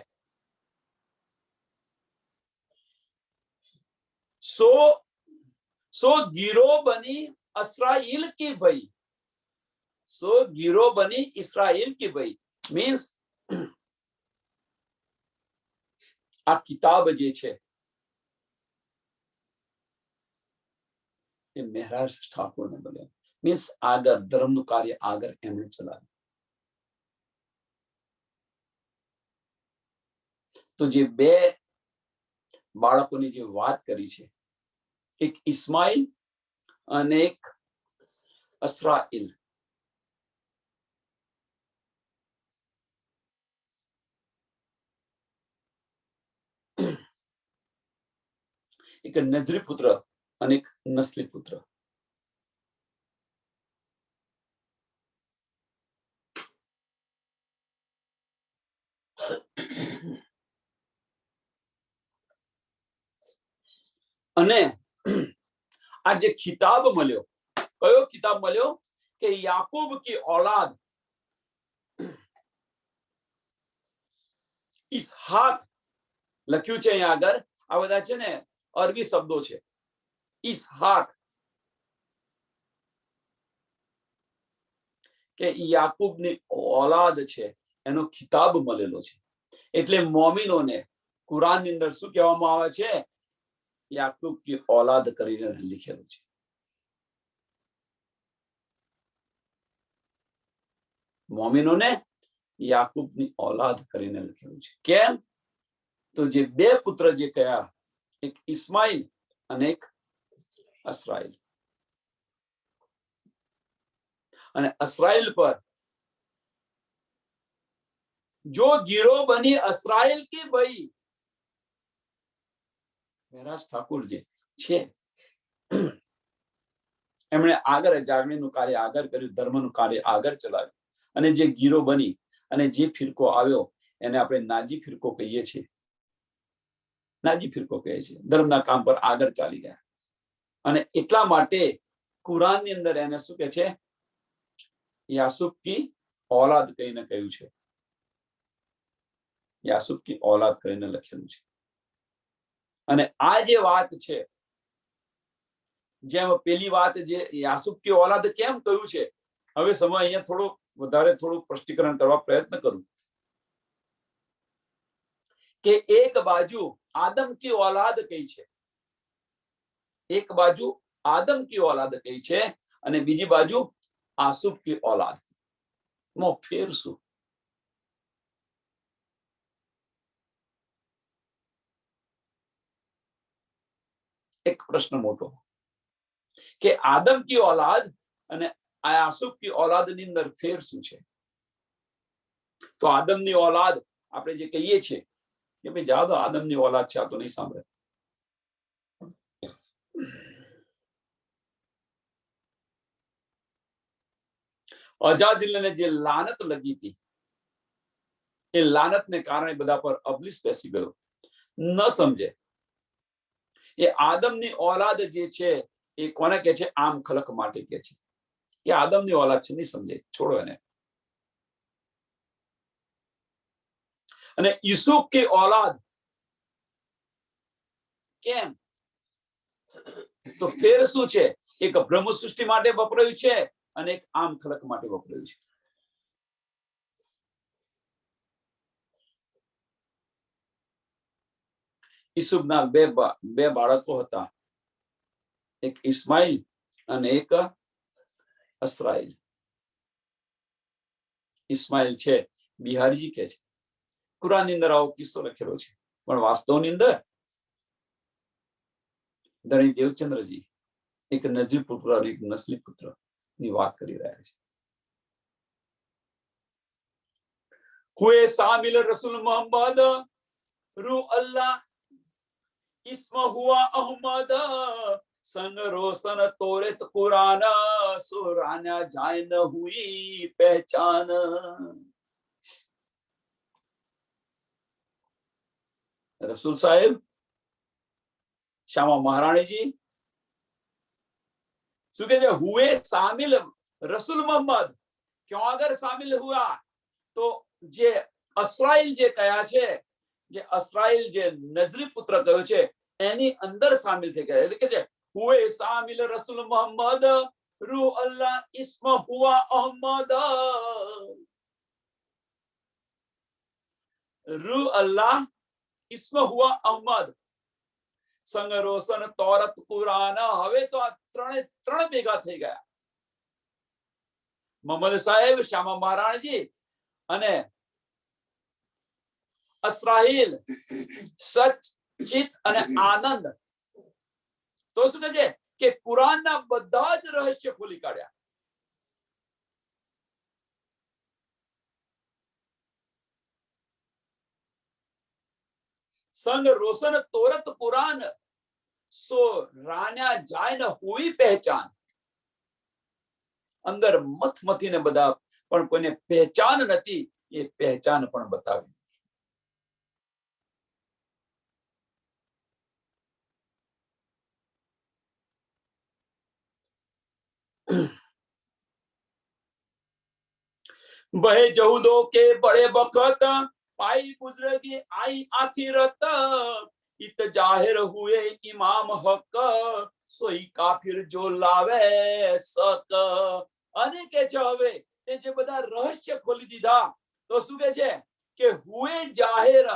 સો ગીરો બની અસરાઈલ की भाई, सो गिरो बनी इसराइल की भाई मीन्स આ કિતાબ જે છે એ મહેરાજ ઠાકોરને બને, મીન્સ આગળ ધર્મનું કાર્ય આગળ એમણે ચલાવ્યું. તો જે બે બાળકોની જે વાત કરી છે, એક ઇસ્માઇલ અને એક અસરાઇલ, એક નજરી પુત્ર અને એક નસ્લી પુત્ર. અને આ જે ખિતાબ મળ્યો, કયો ખિતાબ મળ્યો કે યાકૂબ કી औलाद ઇસ્હાક લખ્યું છે અહીંયા આગળ. આ બધા છે ને અરબી શબ્દો છે. ઇસ્હાક કે યાકૂબની औलाद છે, એનો ખિતાબ મળેલો છે. એટલે મોમિનોને કુરાનની અંદર શું કહેવામાં આવે છે, યાકૂબ કી औलाद કરીને લખેલું છે. મોમિનોને યાકૂબની औलाद કરીને લખેલું છે. કેમ? તો જે બે પુત્ર જે કયા, એક ઇસ્માઇલ અને એક અસરાઇલ. અને અસરાઇલ પર જો ગીરો બની અસરાઇલ की भाई મહેરાજ ઠાકુર જે છે એમણે આગળ જાગણીનું કાર્ય આગળ કર્યું, ધર્મનું કાર્ય આગળ ચલાવ્યું. અને જે ગીરો બની અને જે ફિરકો આવ્યો એને આપણે નાજી ફિરકો કહીએ છીએ. નાજી ફિરકો કહે છે, ધર્મના કામ પર આગળ ચાલી ગયા. અને એટલા માટે કુરાનની અંદર એને શું કહે છે, યાસુબ કી औलाद કહીને કહ્યું છે. યાસુબ કી औलाद કરીને લખેલું છે. અને આ જે વાત છે, જેમ પેલી વાત જે યાસુબ કી औलाद કેમ કહ્યું છે, હવે સમય અહીંયા થોડું સ્પષ્ટીકરણ કરવા પ્રયત્ન કરું કે એક બાજુ આદમ કી औलाद કહી છે, એક બાજુ આદમ કી औलाद કહી છે અને બીજી બાજુ આસુબ કી औलाद. નો ફેર શું? એક પ્રશ્ન મોટો કે આદમ કી औलाद અને આસુબ કી औलाद ની અંદર ફેર શું છે? તો આદમની औलाद આપણે જે કહીએ છીએ કે ભાઈ જાદો આદમની औलाद છે, આ તો નહીં સાંભળે. અજાજિલને જે લાનત લગી હતી એ લાનતને કારણે બધા પર અબલિસ બેસી ગયો. ન સમજે એ આદમની औलाद જે છે એ કોને કહે છે? આમ ખલક માટે કહે છે કે આદમની औलाद છે, નહીં સમજે, છોડો એને. અને યુસુફ કી औलाद કેમ? તો ફેર શું છે? એક બ્રહ્મ સૃષ્ટિ માટે વપરાયું છે અને એક આમ ખલક માટે વપરાયું છે. ઈસુબના બે બાળકો હતા, એક ઇસ્માઇલ અને એક અસરાઈલ. ઇસ્માઇલ છે બિહારીજી કે છે, કુરાનની અંદર આવો કિસ્સો લખેલો છે, પણ વાસ્તવની અંદર ધણી દેવચંદ્રજી એક નજીબ પુત્ર અને એક નસ્લી પુત્ર ની વાત કરી રહ્યા છે. હુએ શામિલ રસૂલ મોહમ્મદ રૂ અલ્લાહ ઇસ્મ હુઆ અહમદ સંગ રોશન તોરેત કુરાન સુરાના જાય ન હુઈ પહેચાન. રસૂલ સાહેબ श्यामा महारानी जी શું કે છે? હુએ શામિલ રસૂલ મોહમ્મદ. ક્यों अगर शामिल हुआ तो જે અસરાઈલ જે કયા છે, જે અસરાઈલ જે નજરી પુત્ર કયો છે એની અંદર શામિલ થઈ ગયા. એટલે કે છે હુએ શામિલ રસૂલ મોહમ્મદ રૂ અલ્લાહ ઇસ્મ હુઆ અહમદ. રૂ અલ્લાહ ઇસ્મ હુઆ અહમદ સંગ રોશન તોરત કુરાન. હવે તો આ ત્રણ ભેગા થઈ ગયા. મોહમ્મદ સાહેબ, શ્યામા મહારાણીજી અને અસરાઈલ, સચ, ચિત અને આનંદ. તો શું કહે છે કે કુરાનના બધા જ રહસ્ય ખોલી કાઢ્યા. સંગ રોશન તોરત કુરાન સો રાન્યા જાય ન હુઈ પહેચાન. અંદર મથમથીને બધા, પણ કોઈને પહેચાન નથી, એ પહેચાન પણ બતાવી. बहे जहूदो के बड़े बखत पाई बुजुर्गी आई आखिरत इत जाहिर हुए इमाम हक सोई काफिर जो लावे सक. અને કે છે હવે તે જે બધા રહસ્ય ખોલી દીધા તો શું કે છે કે હુએ જાહેર.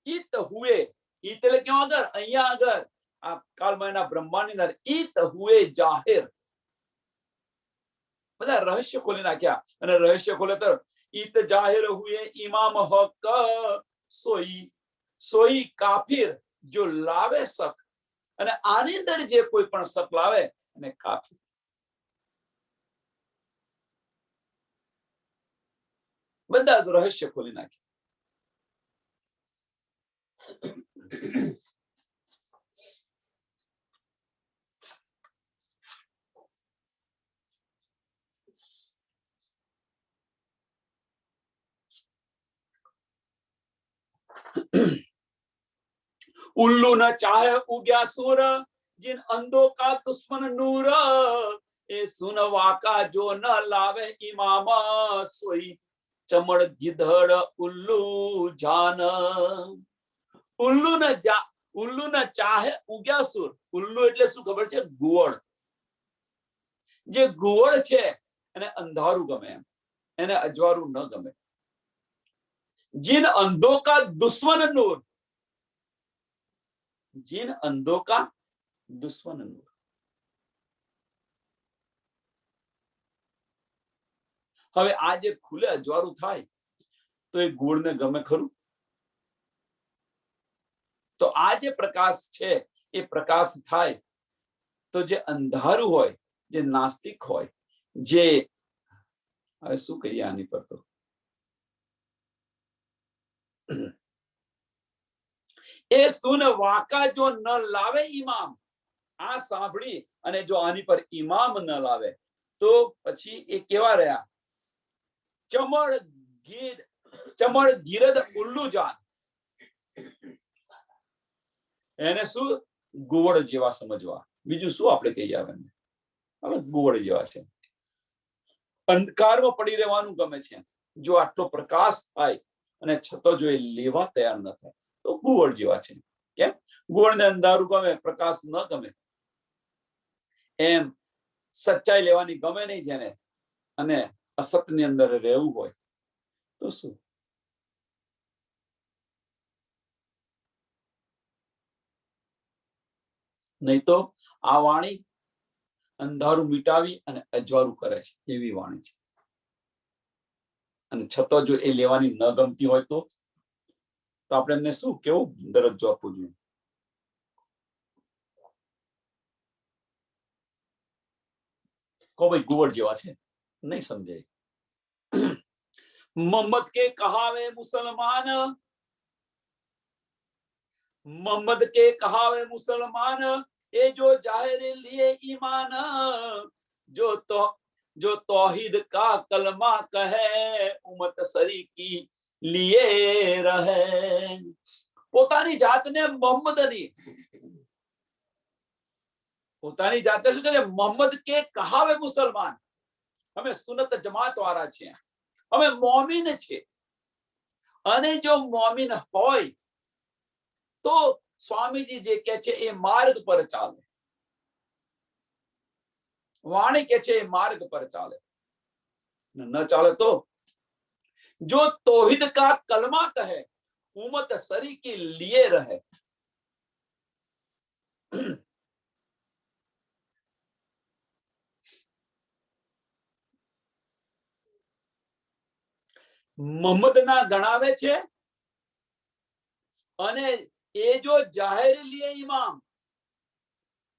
ઈત હુએ, ઈત એટલે ક્યાં આગળ? અહીંયા આગળ આ કાલમાના બ્રહ્માંડની અંદર ઈત હુએ જાહેર. બધા રહસ્ય ખોલી નાખ્યા. અને રહસ્ય ખોલે તો ઈત જાહેર હુએ ઇમામ હક સોઈ કાફિર જો લાવે શક. અને આની અંદર જે કોઈ પણ શક લાવે અને કાફિર. બધા જ રહસ્ય ખોલી નાખ્યા. उल्लू न चाहे उग्या सूर जिन अंधों का दुश्मन नूर ए सुनवा का जो न लावे इमाम सोई चमड़ गिधड़ उल्लू जान. ઉલ્લુ ન ચાહે ઉગ્યા સુર. ઉલ્લુ એટલે શું ખબર છે? ગુવડ. જે ગુવડ છે એને અંધારું ગમે, એને અજવાળું ન ગમે. जिन अंधों का दुश्मन नूर, जिन अंधों का दुश्मन नूर. હવે આ જે ખુલે અજવાળું થાય તો એ ગુળને ગમે ખરું? તો આ જે પ્રકાશ છે એ પ્રકાશ થાય તો જે અંધારું હોય, જે નાસ્તિક હોય, જે હવે શું કહીએ આની પર, તો એ સુન વાકા જો ન લાવે ઇમામ. આ સાંભળી અને જો આની પર ઇમામ ન લાવે તો પછી એ કેવા રહ્યા? ચમડ ગીરદ ઉલ્લુ જાન. એને શું? ગુવડ જેવા સમજવા. બીજું શું આપણે કહીએ? હવે ગુવડ જેવા છે. અંધકારમાં પડી રહેવાનું ગમે છે. જો આટલો પ્રકાશ થાય અને છતાં જો એ લેવા તૈયાર ન થાય તો ગુવડ જેવા છે. કેમ? ગુવડને અંધારું ગમે, પ્રકાશ ન ગમે. એમ સચ્ચાઈ લેવાની ગમે નહીં જેને, અને અસત્યની અંદર રહેવું હોય તો શું? નહીં તો આ વાણી અંધારું મિટાવી અને અજવાળું કરે છે, એવી વાણી છે. અને છતાં જો એ લેવાની ન ગમતી હોય તો આપણે એમને શું કેવું દરજ્જો આપવો જોઈએ? કો ભાઈ ગુવડ જેવા છે, નહીં સમજાય. मोहम्मद के कहावे मुसलमान, मोहम्मद के कहावे मुसलमान, ये जो जाहिर लिए ईमान, जो तौहीद का कलमा कहे, उम्मत सरी की लिए रहे. પોતાની જાતને મોહમ્મદની, પોતાની જાતને શું કહે? મોહમ્મદ કે કહાવે મુસલમાન. અમે સુન્નત જમાત વાળા છીએ, અમે મોમીન છે. અને જો મોમીન હોય તો સ્વામીજી જે કે છે એ માર્ગ પર ચાલે. વાણી કે છે એ માર્ગ પર ચાલે, ન ચાલે તો जो तौहीद का कलमा कहे, उम्मत सरी के लिए रहे. મોહમ્મદ ના ગણાવે છે અને એ જો જાહેર લીએ ઇમામ,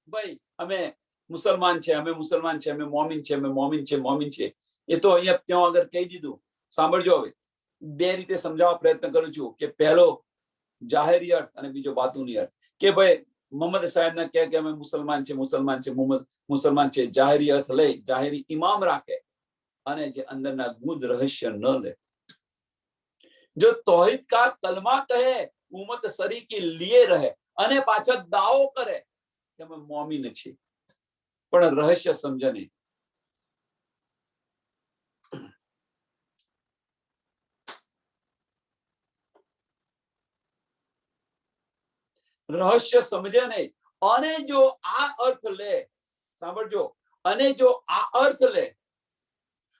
ભાઈ અમે મુસલમાન છે, અમે મુસલમાન છે, અમે મોમીન છે, અમે મોમીન છે, મોમીન છે, એ તો અહીંયા ત્યાં આગળ કહી દીધું. સાંભળજો, હવે બે રીતે સમજાવવા પ્રયત્ન કરું છું કે પહેલો જાહેરી અર્થ અને બીજો બાતુની અર્થ. કે ભાઈ મોહમ્મદ સાહેબ ના કહે કે અમે મુસલમાન છે, મુસલમાન છે, મુસલમાન છે, જાહેરી અર્થ લઈ, જાહેરી ઇમામ રાખે અને જે અંદરના ગુદ રહસ્ય ન લે. જો તૌહીદ કા કલમા કહે, ઉમ્મત સરી કે લીએ રહે, અને પાછળ દાવો કરે કે અમે મોમીન છીએ, પણ રહસ્ય સમજે નહીં. રહસ્ય સમજે નહીં. અને જો આ અર્થ લે, સાંભળજો, અને જો આ અર્થ લે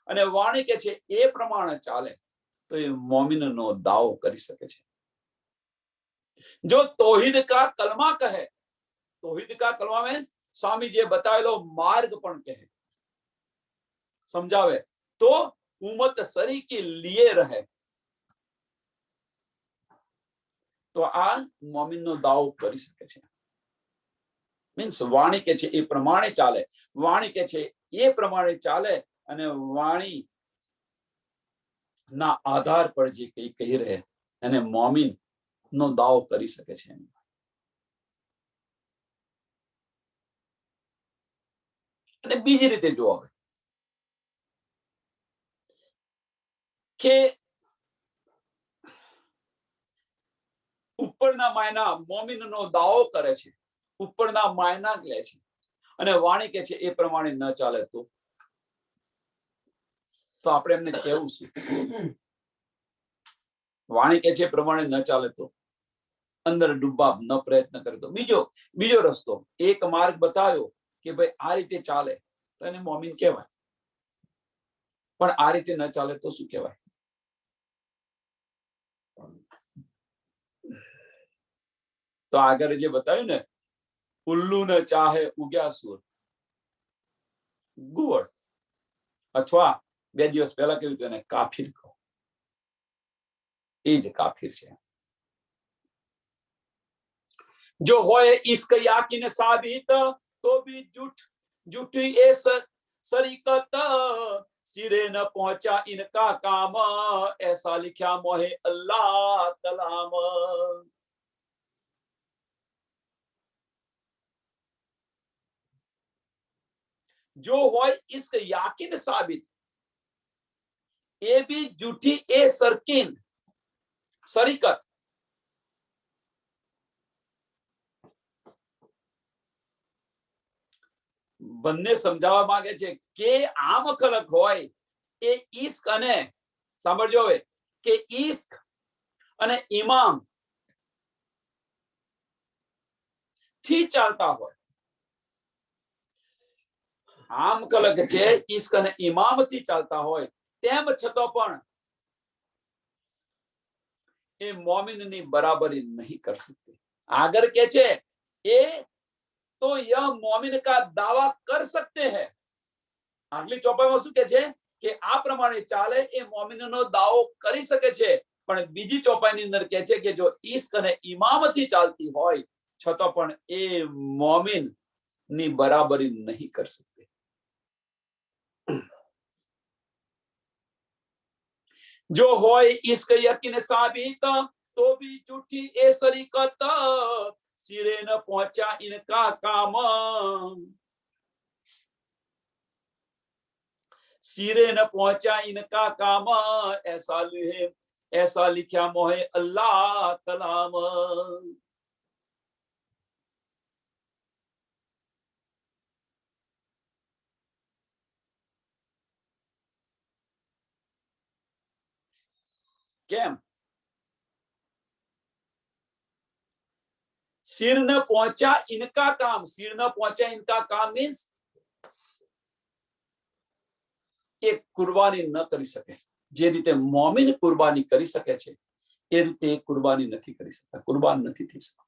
અને વાણી કે છે એ પ્રમાણે ચાલે તો એ મોમીનનો દાવો કરી શકે છે. જો તૌહીદ કા કલમા કહે, તૌહીદ કા કલમા મીન્સ સ્વામીજીએ બતાવેલો માર્ગ પણ કહે, સમજાવે તો ઉમ્મત સરી કે લીએ રહે, તો આ મોમીનનો દાવો કરી શકે છે. મીન્સ વાણી કે છે એ પ્રમાણે ચાલે, વાણી કે છે એ પ્રમાણે ચાલે, અને વાણી ના આધાર પર જે કઈ કહી રહે એને મોમીન નો દાવો કરી શકે છે. અને બીજી રીતે જો હવે કે ઉપરના માયના મોમીનનો દાવો કરે છે, ઉપરના માયના લે છે, અને વાણી કે છે એ પ્રમાણે ન ચાલે તો આપણે એમને કેવું છે? વાણી કે છે પ્રમાણે ન ચાલે તો અંદર ડૂબવા ન પ્રયત્ન કરે તો બીજો રસ્તો, એક માર્ગ બતાવ્યો કે ભાઈ આ રીતે ચાલે તો એને મોમીન કહેવાય, પણ આ રીતે ન ચાલે તો શું કહેવાય? તો આગળ જે બતાવ્યું ને, ઉલ્લુ ન ચાહે ઉગ્યા સુર, ગુવડ, અથવા 2 દિવસ પહેલા કહ્યું હતું એને કાફિર કહો, એ જ કાફિર છે. जो होए इश्क याकीन साबित, तो भी झूठी ए सरीकत, सिरे न पहुंचा इनका काम, ऐसा लिखा मोहे अल्लाह कलाम. जो होए इश्क याकीन साबित, ये भी झूठी ए सरकीन सरीकत. બંને સમજાવવા માંગે છે કે આમ ખલક હોય એ ઈશ્ક અને, સાંભળજો હવે, કે ઈશ્ક અને ઇમામ થી ચાલતા હોય. આમ કલક છે ઈશ્ક અને ઈમામથી ચાલતા હોય તેમ છતાં પણ એ મોમિનની બરાબરી नहीं कर सकते। आगर के छे ए तो यह मोमिन का दावा कर सकते हैं। આગલી ચોપાઈમાં શું કે છે કે આ પ્રમાણે ચાલે એ મોમિનનો દાવો કરી શકે છે, પણ બીજી ચોપાઈની અંદર કહે છે કે જો ઈશ્ક અને ઈમામથી ચાલતી હોય છતાં પણ એ મોમિન ની બરાબરી नहीं कर सकते। जो होय इश्क यकीन साबित तो भी झूठी ए शरीकत, सिरे न पहुंचा इनका काम, सिरे न पहुंचा इनका काम, ऐसा लिखा मोहे अल्लाह कलाम। केम सिर न पहुंचा इनका काम, सिर न पहुंचा इनका काम मीन्स एक कुर्बानी न करी सके। जे रीते मोमिन कुर्बानी करी सके छे ए रीते कुर्बानी नहीं करी सकता, कुर्बान नहीं थी सकता।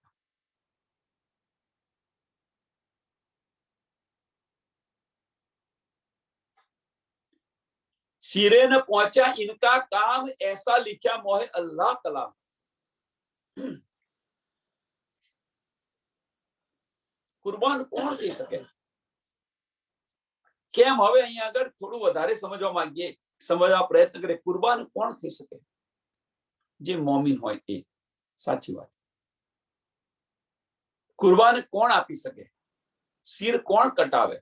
सिरे न पहुंचा इनका काम, ऐसा लिखा मोहे अल्लाह कलाम। कुर्बान कोण थी सके? केम हवे अहीं आगळ थोडું વધારે સમજવા માંગીએ, સમજવા પ્રયત્ન કરીએ। कुर्बान कोण થઈ શકે? જે મોમિન હોય એ। સાચી વાત। कुर्बान कोण આપી શકે? सिर कोण કટાવે?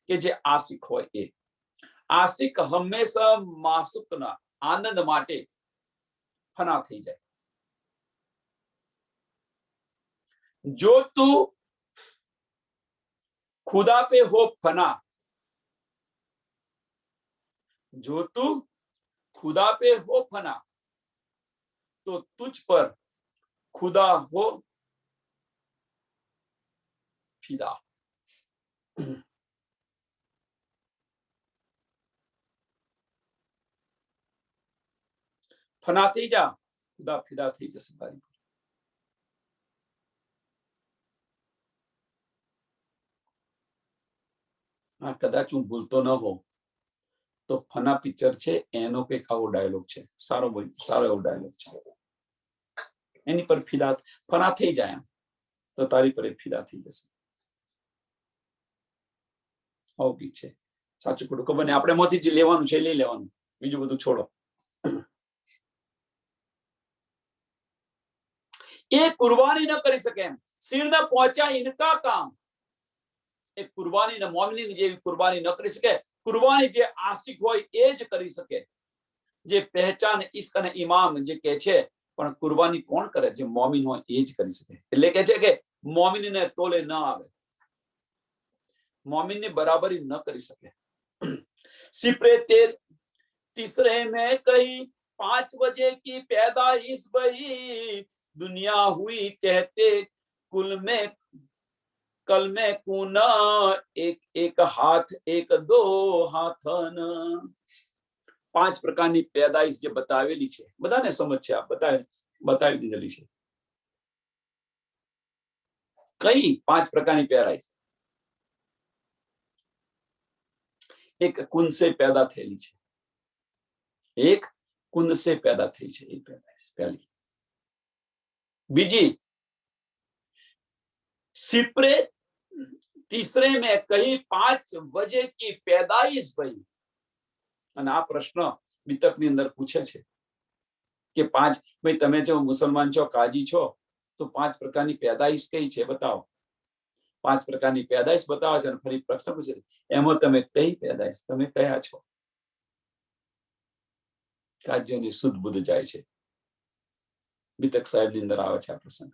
કે જે આશિક હોય એ। આશિક હંમેશા માસુકના આનંદ માટે ફના થઈ જાય। जो तू खुदा पे हो फना, जो तू खुदा पे हो फना तो तुझ पर खुदा हो फिदा। फना थी जा, खुदा फिदा थी जैसे बारी। हाँ, कदाच हूँ भूलतो न हो तो फना पिक्चर छे एनो के कावो डायलॉग छे, सारो एवो डायलॉग छे। एनी पर फिदा फना थई जाय तो तारी पर फिदा थई जशे। आવું ગીત છે। સાચું ખોટું ખબર નહીં, આપણે મોથી જ લેવાનું છે લઈ લેવાનું, બીજું બધું છોડો। એ કુરબાની ન કરી શકે એમ, સિર ન પહોંચા ઇનકા કામ। એ કુરબાની ન મોમિનની જેવી કુરબાની ન કરી શકે। કુરબાની જે આશિક હોય એ જ કરી શકે। જે પહેચાન ઇશ્ક અને ઈમામ જે કહે છે, પણ કુરબાની કોણ કરે? જે મોમિન હોય એ જ કરી શકે। એટલે કહે છે કે મોમિનને તોલે ન આવે, मोमिन ने बराबरी न करी सके। सिपरे तीसरे में कही 5 बजे की पैदाइश भई, दुनिया हुई कहते कुल में कल में कूना, एक एक हाथ एक दो हाथन। 5 प्रकारनी पैदाइश जे बतावेली छे, बधाने समझ छे, आ बतावी दीधेली छे। कई 5 प्रकारनी पैदाइश? एक कुंड से पैदा थયેલી છે, एक कुंड से पैदा થઈ છે, એ पैदाइश पहली। बीजी सिपरे तीसरे में कहीं 5 बजे की पैदाइश भई। અને આ પ્રશ્ન વિતકની અંદર પૂછે છે કે 5 ભાઈ તમે જો મુસલમાન છો, કાજી છો, તો 5 પ્રકારની पैदाइश કઈ છે બતાવો। 5 પ્રકારની पैदाइश બતાવે છે અને ફરી પ્રશ્ન પૂછે છે, એમાં તમે કઈ पैदाइश, તમે કયા છો? કાજીઓની સુધ બુધ જાય છે। વિતક સાહેબની અંદર આવે છે આ પ્રસંગ।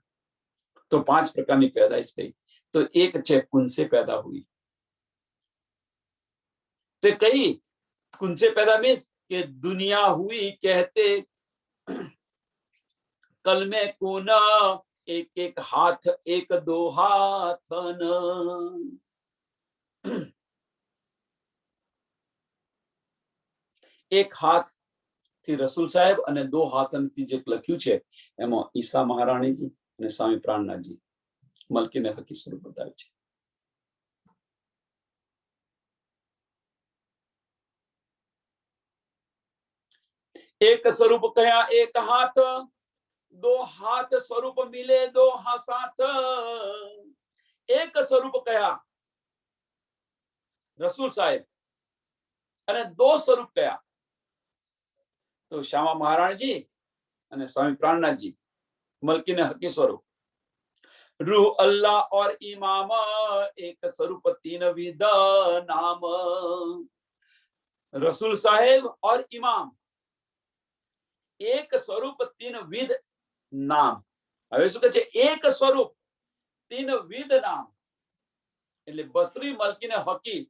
तो 5 प्रकारनी पैदाइश कही, तो एक छे कुंड से पैदा हुई। तो कई कुंड से पैदा मीन्स कि दुनिया हुई कहते कल में कूना, एक एक हाथ एक दो हाथन। એક હાથ થી રસૂલ સાહેબ અને 2 હાથથી જે લખ્યું છે એમાં ઈસા મહારાણીજી અને સ્વામી પ્રાણનાથજી મલકીને હકી સ્વરૂપ બતાવે છે. एक स्वरूप कया एक हाथ, 2 हाथ स्वरूप मिले 2 साथ. एक स्वरूप कया रसूल साहेब અને 2 स्वरूप कया तो श्यामा महाराज जी અને स्वामी प्राणनाथ जी मलकी ने हकी स्वरूप. रूह अल्लाह और इमाम एक स्वरूप 3 विध नाम. रसूल साहेब और इमाम एक स्वरूप 3 विध नाम. હવે શું કહે છે? એક સ્વરૂપ 3 વિધ નામ. એટલે બસરી મલકી ને હકી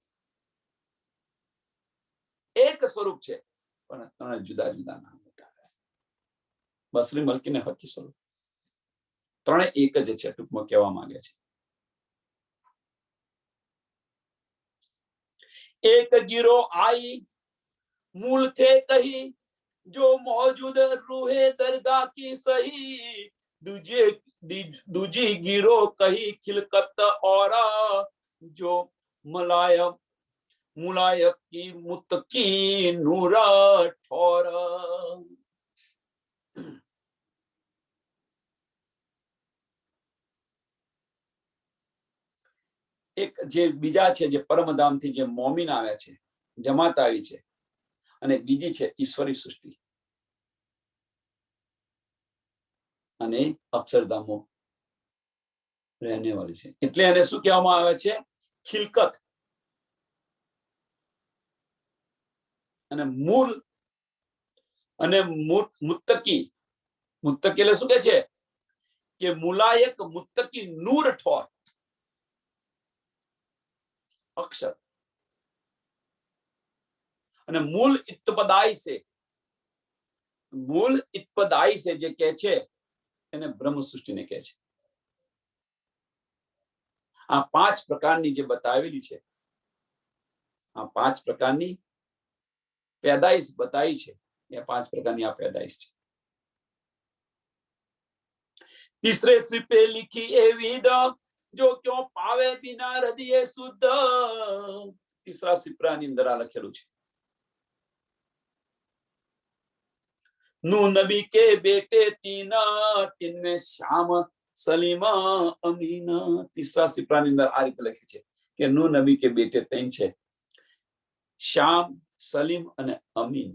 એક સ્વરૂપ છે પણ 3 જુદા જુદા નામ બતાવે. બસરી મલકી ને હકી સ્વરૂપ 3 એક જ છે, ટૂંકમાં કહેવા માંગે છે. एक गिरो आई मूल थे कही जो मौजूद रूहे दरगाह की सही. दूजी गिरो कही खिलकत और जो मुलायम मुलायक की मुतकी नूरा ठोर. એક જે બીજા છે જે પરમધામ થી જે મોમીન આવ્યા છે, જમાત આવી છે, અને બીજી છે ઈશ્વરી સૃષ્ટિ અને અક્ષરધામો રહેने वाली છે. એટલે એને શું કહેવામાં આવે છે? ખિલકત અને મૂળ અને મુત્તકી. મુત્તકી એટલે શું કહે છે કે મુલાયક મુત્તકી નૂર ઠોર. अक्षर અને મૂળ ઇત્પદાઈ से જે કહે છે એને બ્રહ્મ સૃષ્ટિને કહે છે. આ 5 પ્રકારની જે બતાવેલી છે, આ 5 પ્રકારની પેદાઈશ બતાવી છે, એ 5 પ્રકારની આ પેદાઈશ છે. तीसरे सिपे लिखी ए विद जो क्यों पावे बिना हृदय शुद्ध. तीसरा सिपरानी अंदर आ लखेલું છે. नू नबी के बेटे 3 तिनमें श्याम सलीम अमीन. तीसरा सिपरानी अंदर आ રીતે લખ્યું છે કે નू નબી के बेटे 3 છે, શ્યામ, સલીમ અને અમીન.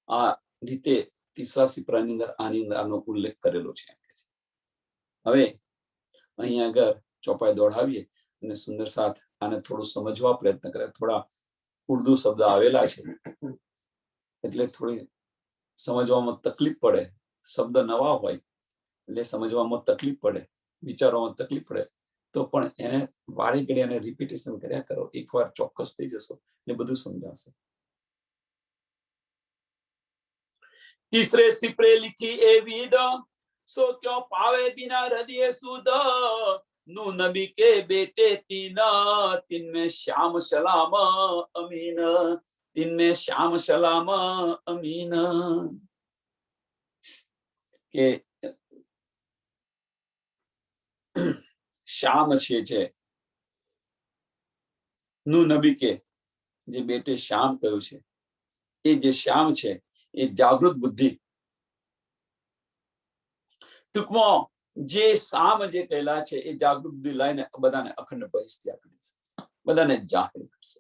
આ રીતે तीसरा સિપરાની અંદર આની અંદરનો ઉલ્લેખ કરેલો છે. હવે અહીં આગળ ચોપાઈ દોડાવીએ અને સુંદર સાથ આને થોડું સમજવા પ્રયત્ન કરે. થોડા ઉર્દુ શબ્દ આવેલા છે એટલે થોડી સમજવામાં તકલીફ પડે. શબ્દ નવા હોય એટલે સમજવામાં તકલીફ પડે, વિચારવામાં તકલીફ પડે, તો પણ એને વારે ઘડીએ એને રિપીટેશન કર્યા કરો. એકવાર ચોક્કસ થઈ જશો એટલે બધું સમજાશે. तीसरे सिपरे लिखी ए विद सो क्यों पावे बिना हृदय शुद्ध. नू नबी के बेटे 3 तिनमें श्याम सलाम अमीन. तिनमें श्याम सलाम अमीन. के श्याम છે नू नबी के જે બેટે શ્યામ કહ્યું છે, એ જે શ્યામ છે એ જાગૃત બુદ્ધિ. ટૂંકમાં જે સામ જે કહેલા છે એ જાગૃત બુદ્ધિ લઈને બધાને અખંડ બહિષ્કાર કરશે, બધાને જાહેર કરશે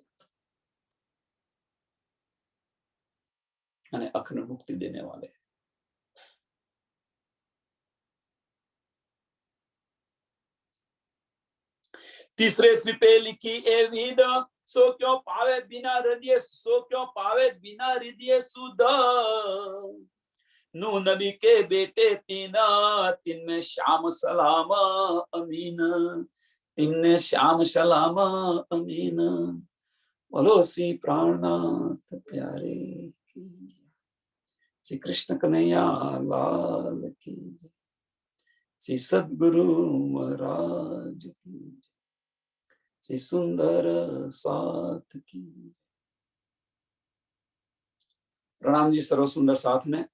અને અખંડ મુક્તિ દેने वाले. तीसरे सिपे लिखी ए विद सो क्यों पावे बिना हृदय, सो क्यों पावे बिना हृदय शुद्ध. नू नबी के बेटे 3 तिनमें श्याम सलाम अमीन. तिनमें श्याम सलाम अमीन. बोलो श्री प्राणनाथ प्यारे की, श्री कृष्ण कन्हैया लाल की, श्री सद्गुरु महाराज की, श्री सुंदर साथ की। प्रणाम जी सर्व सुंदर साथ में।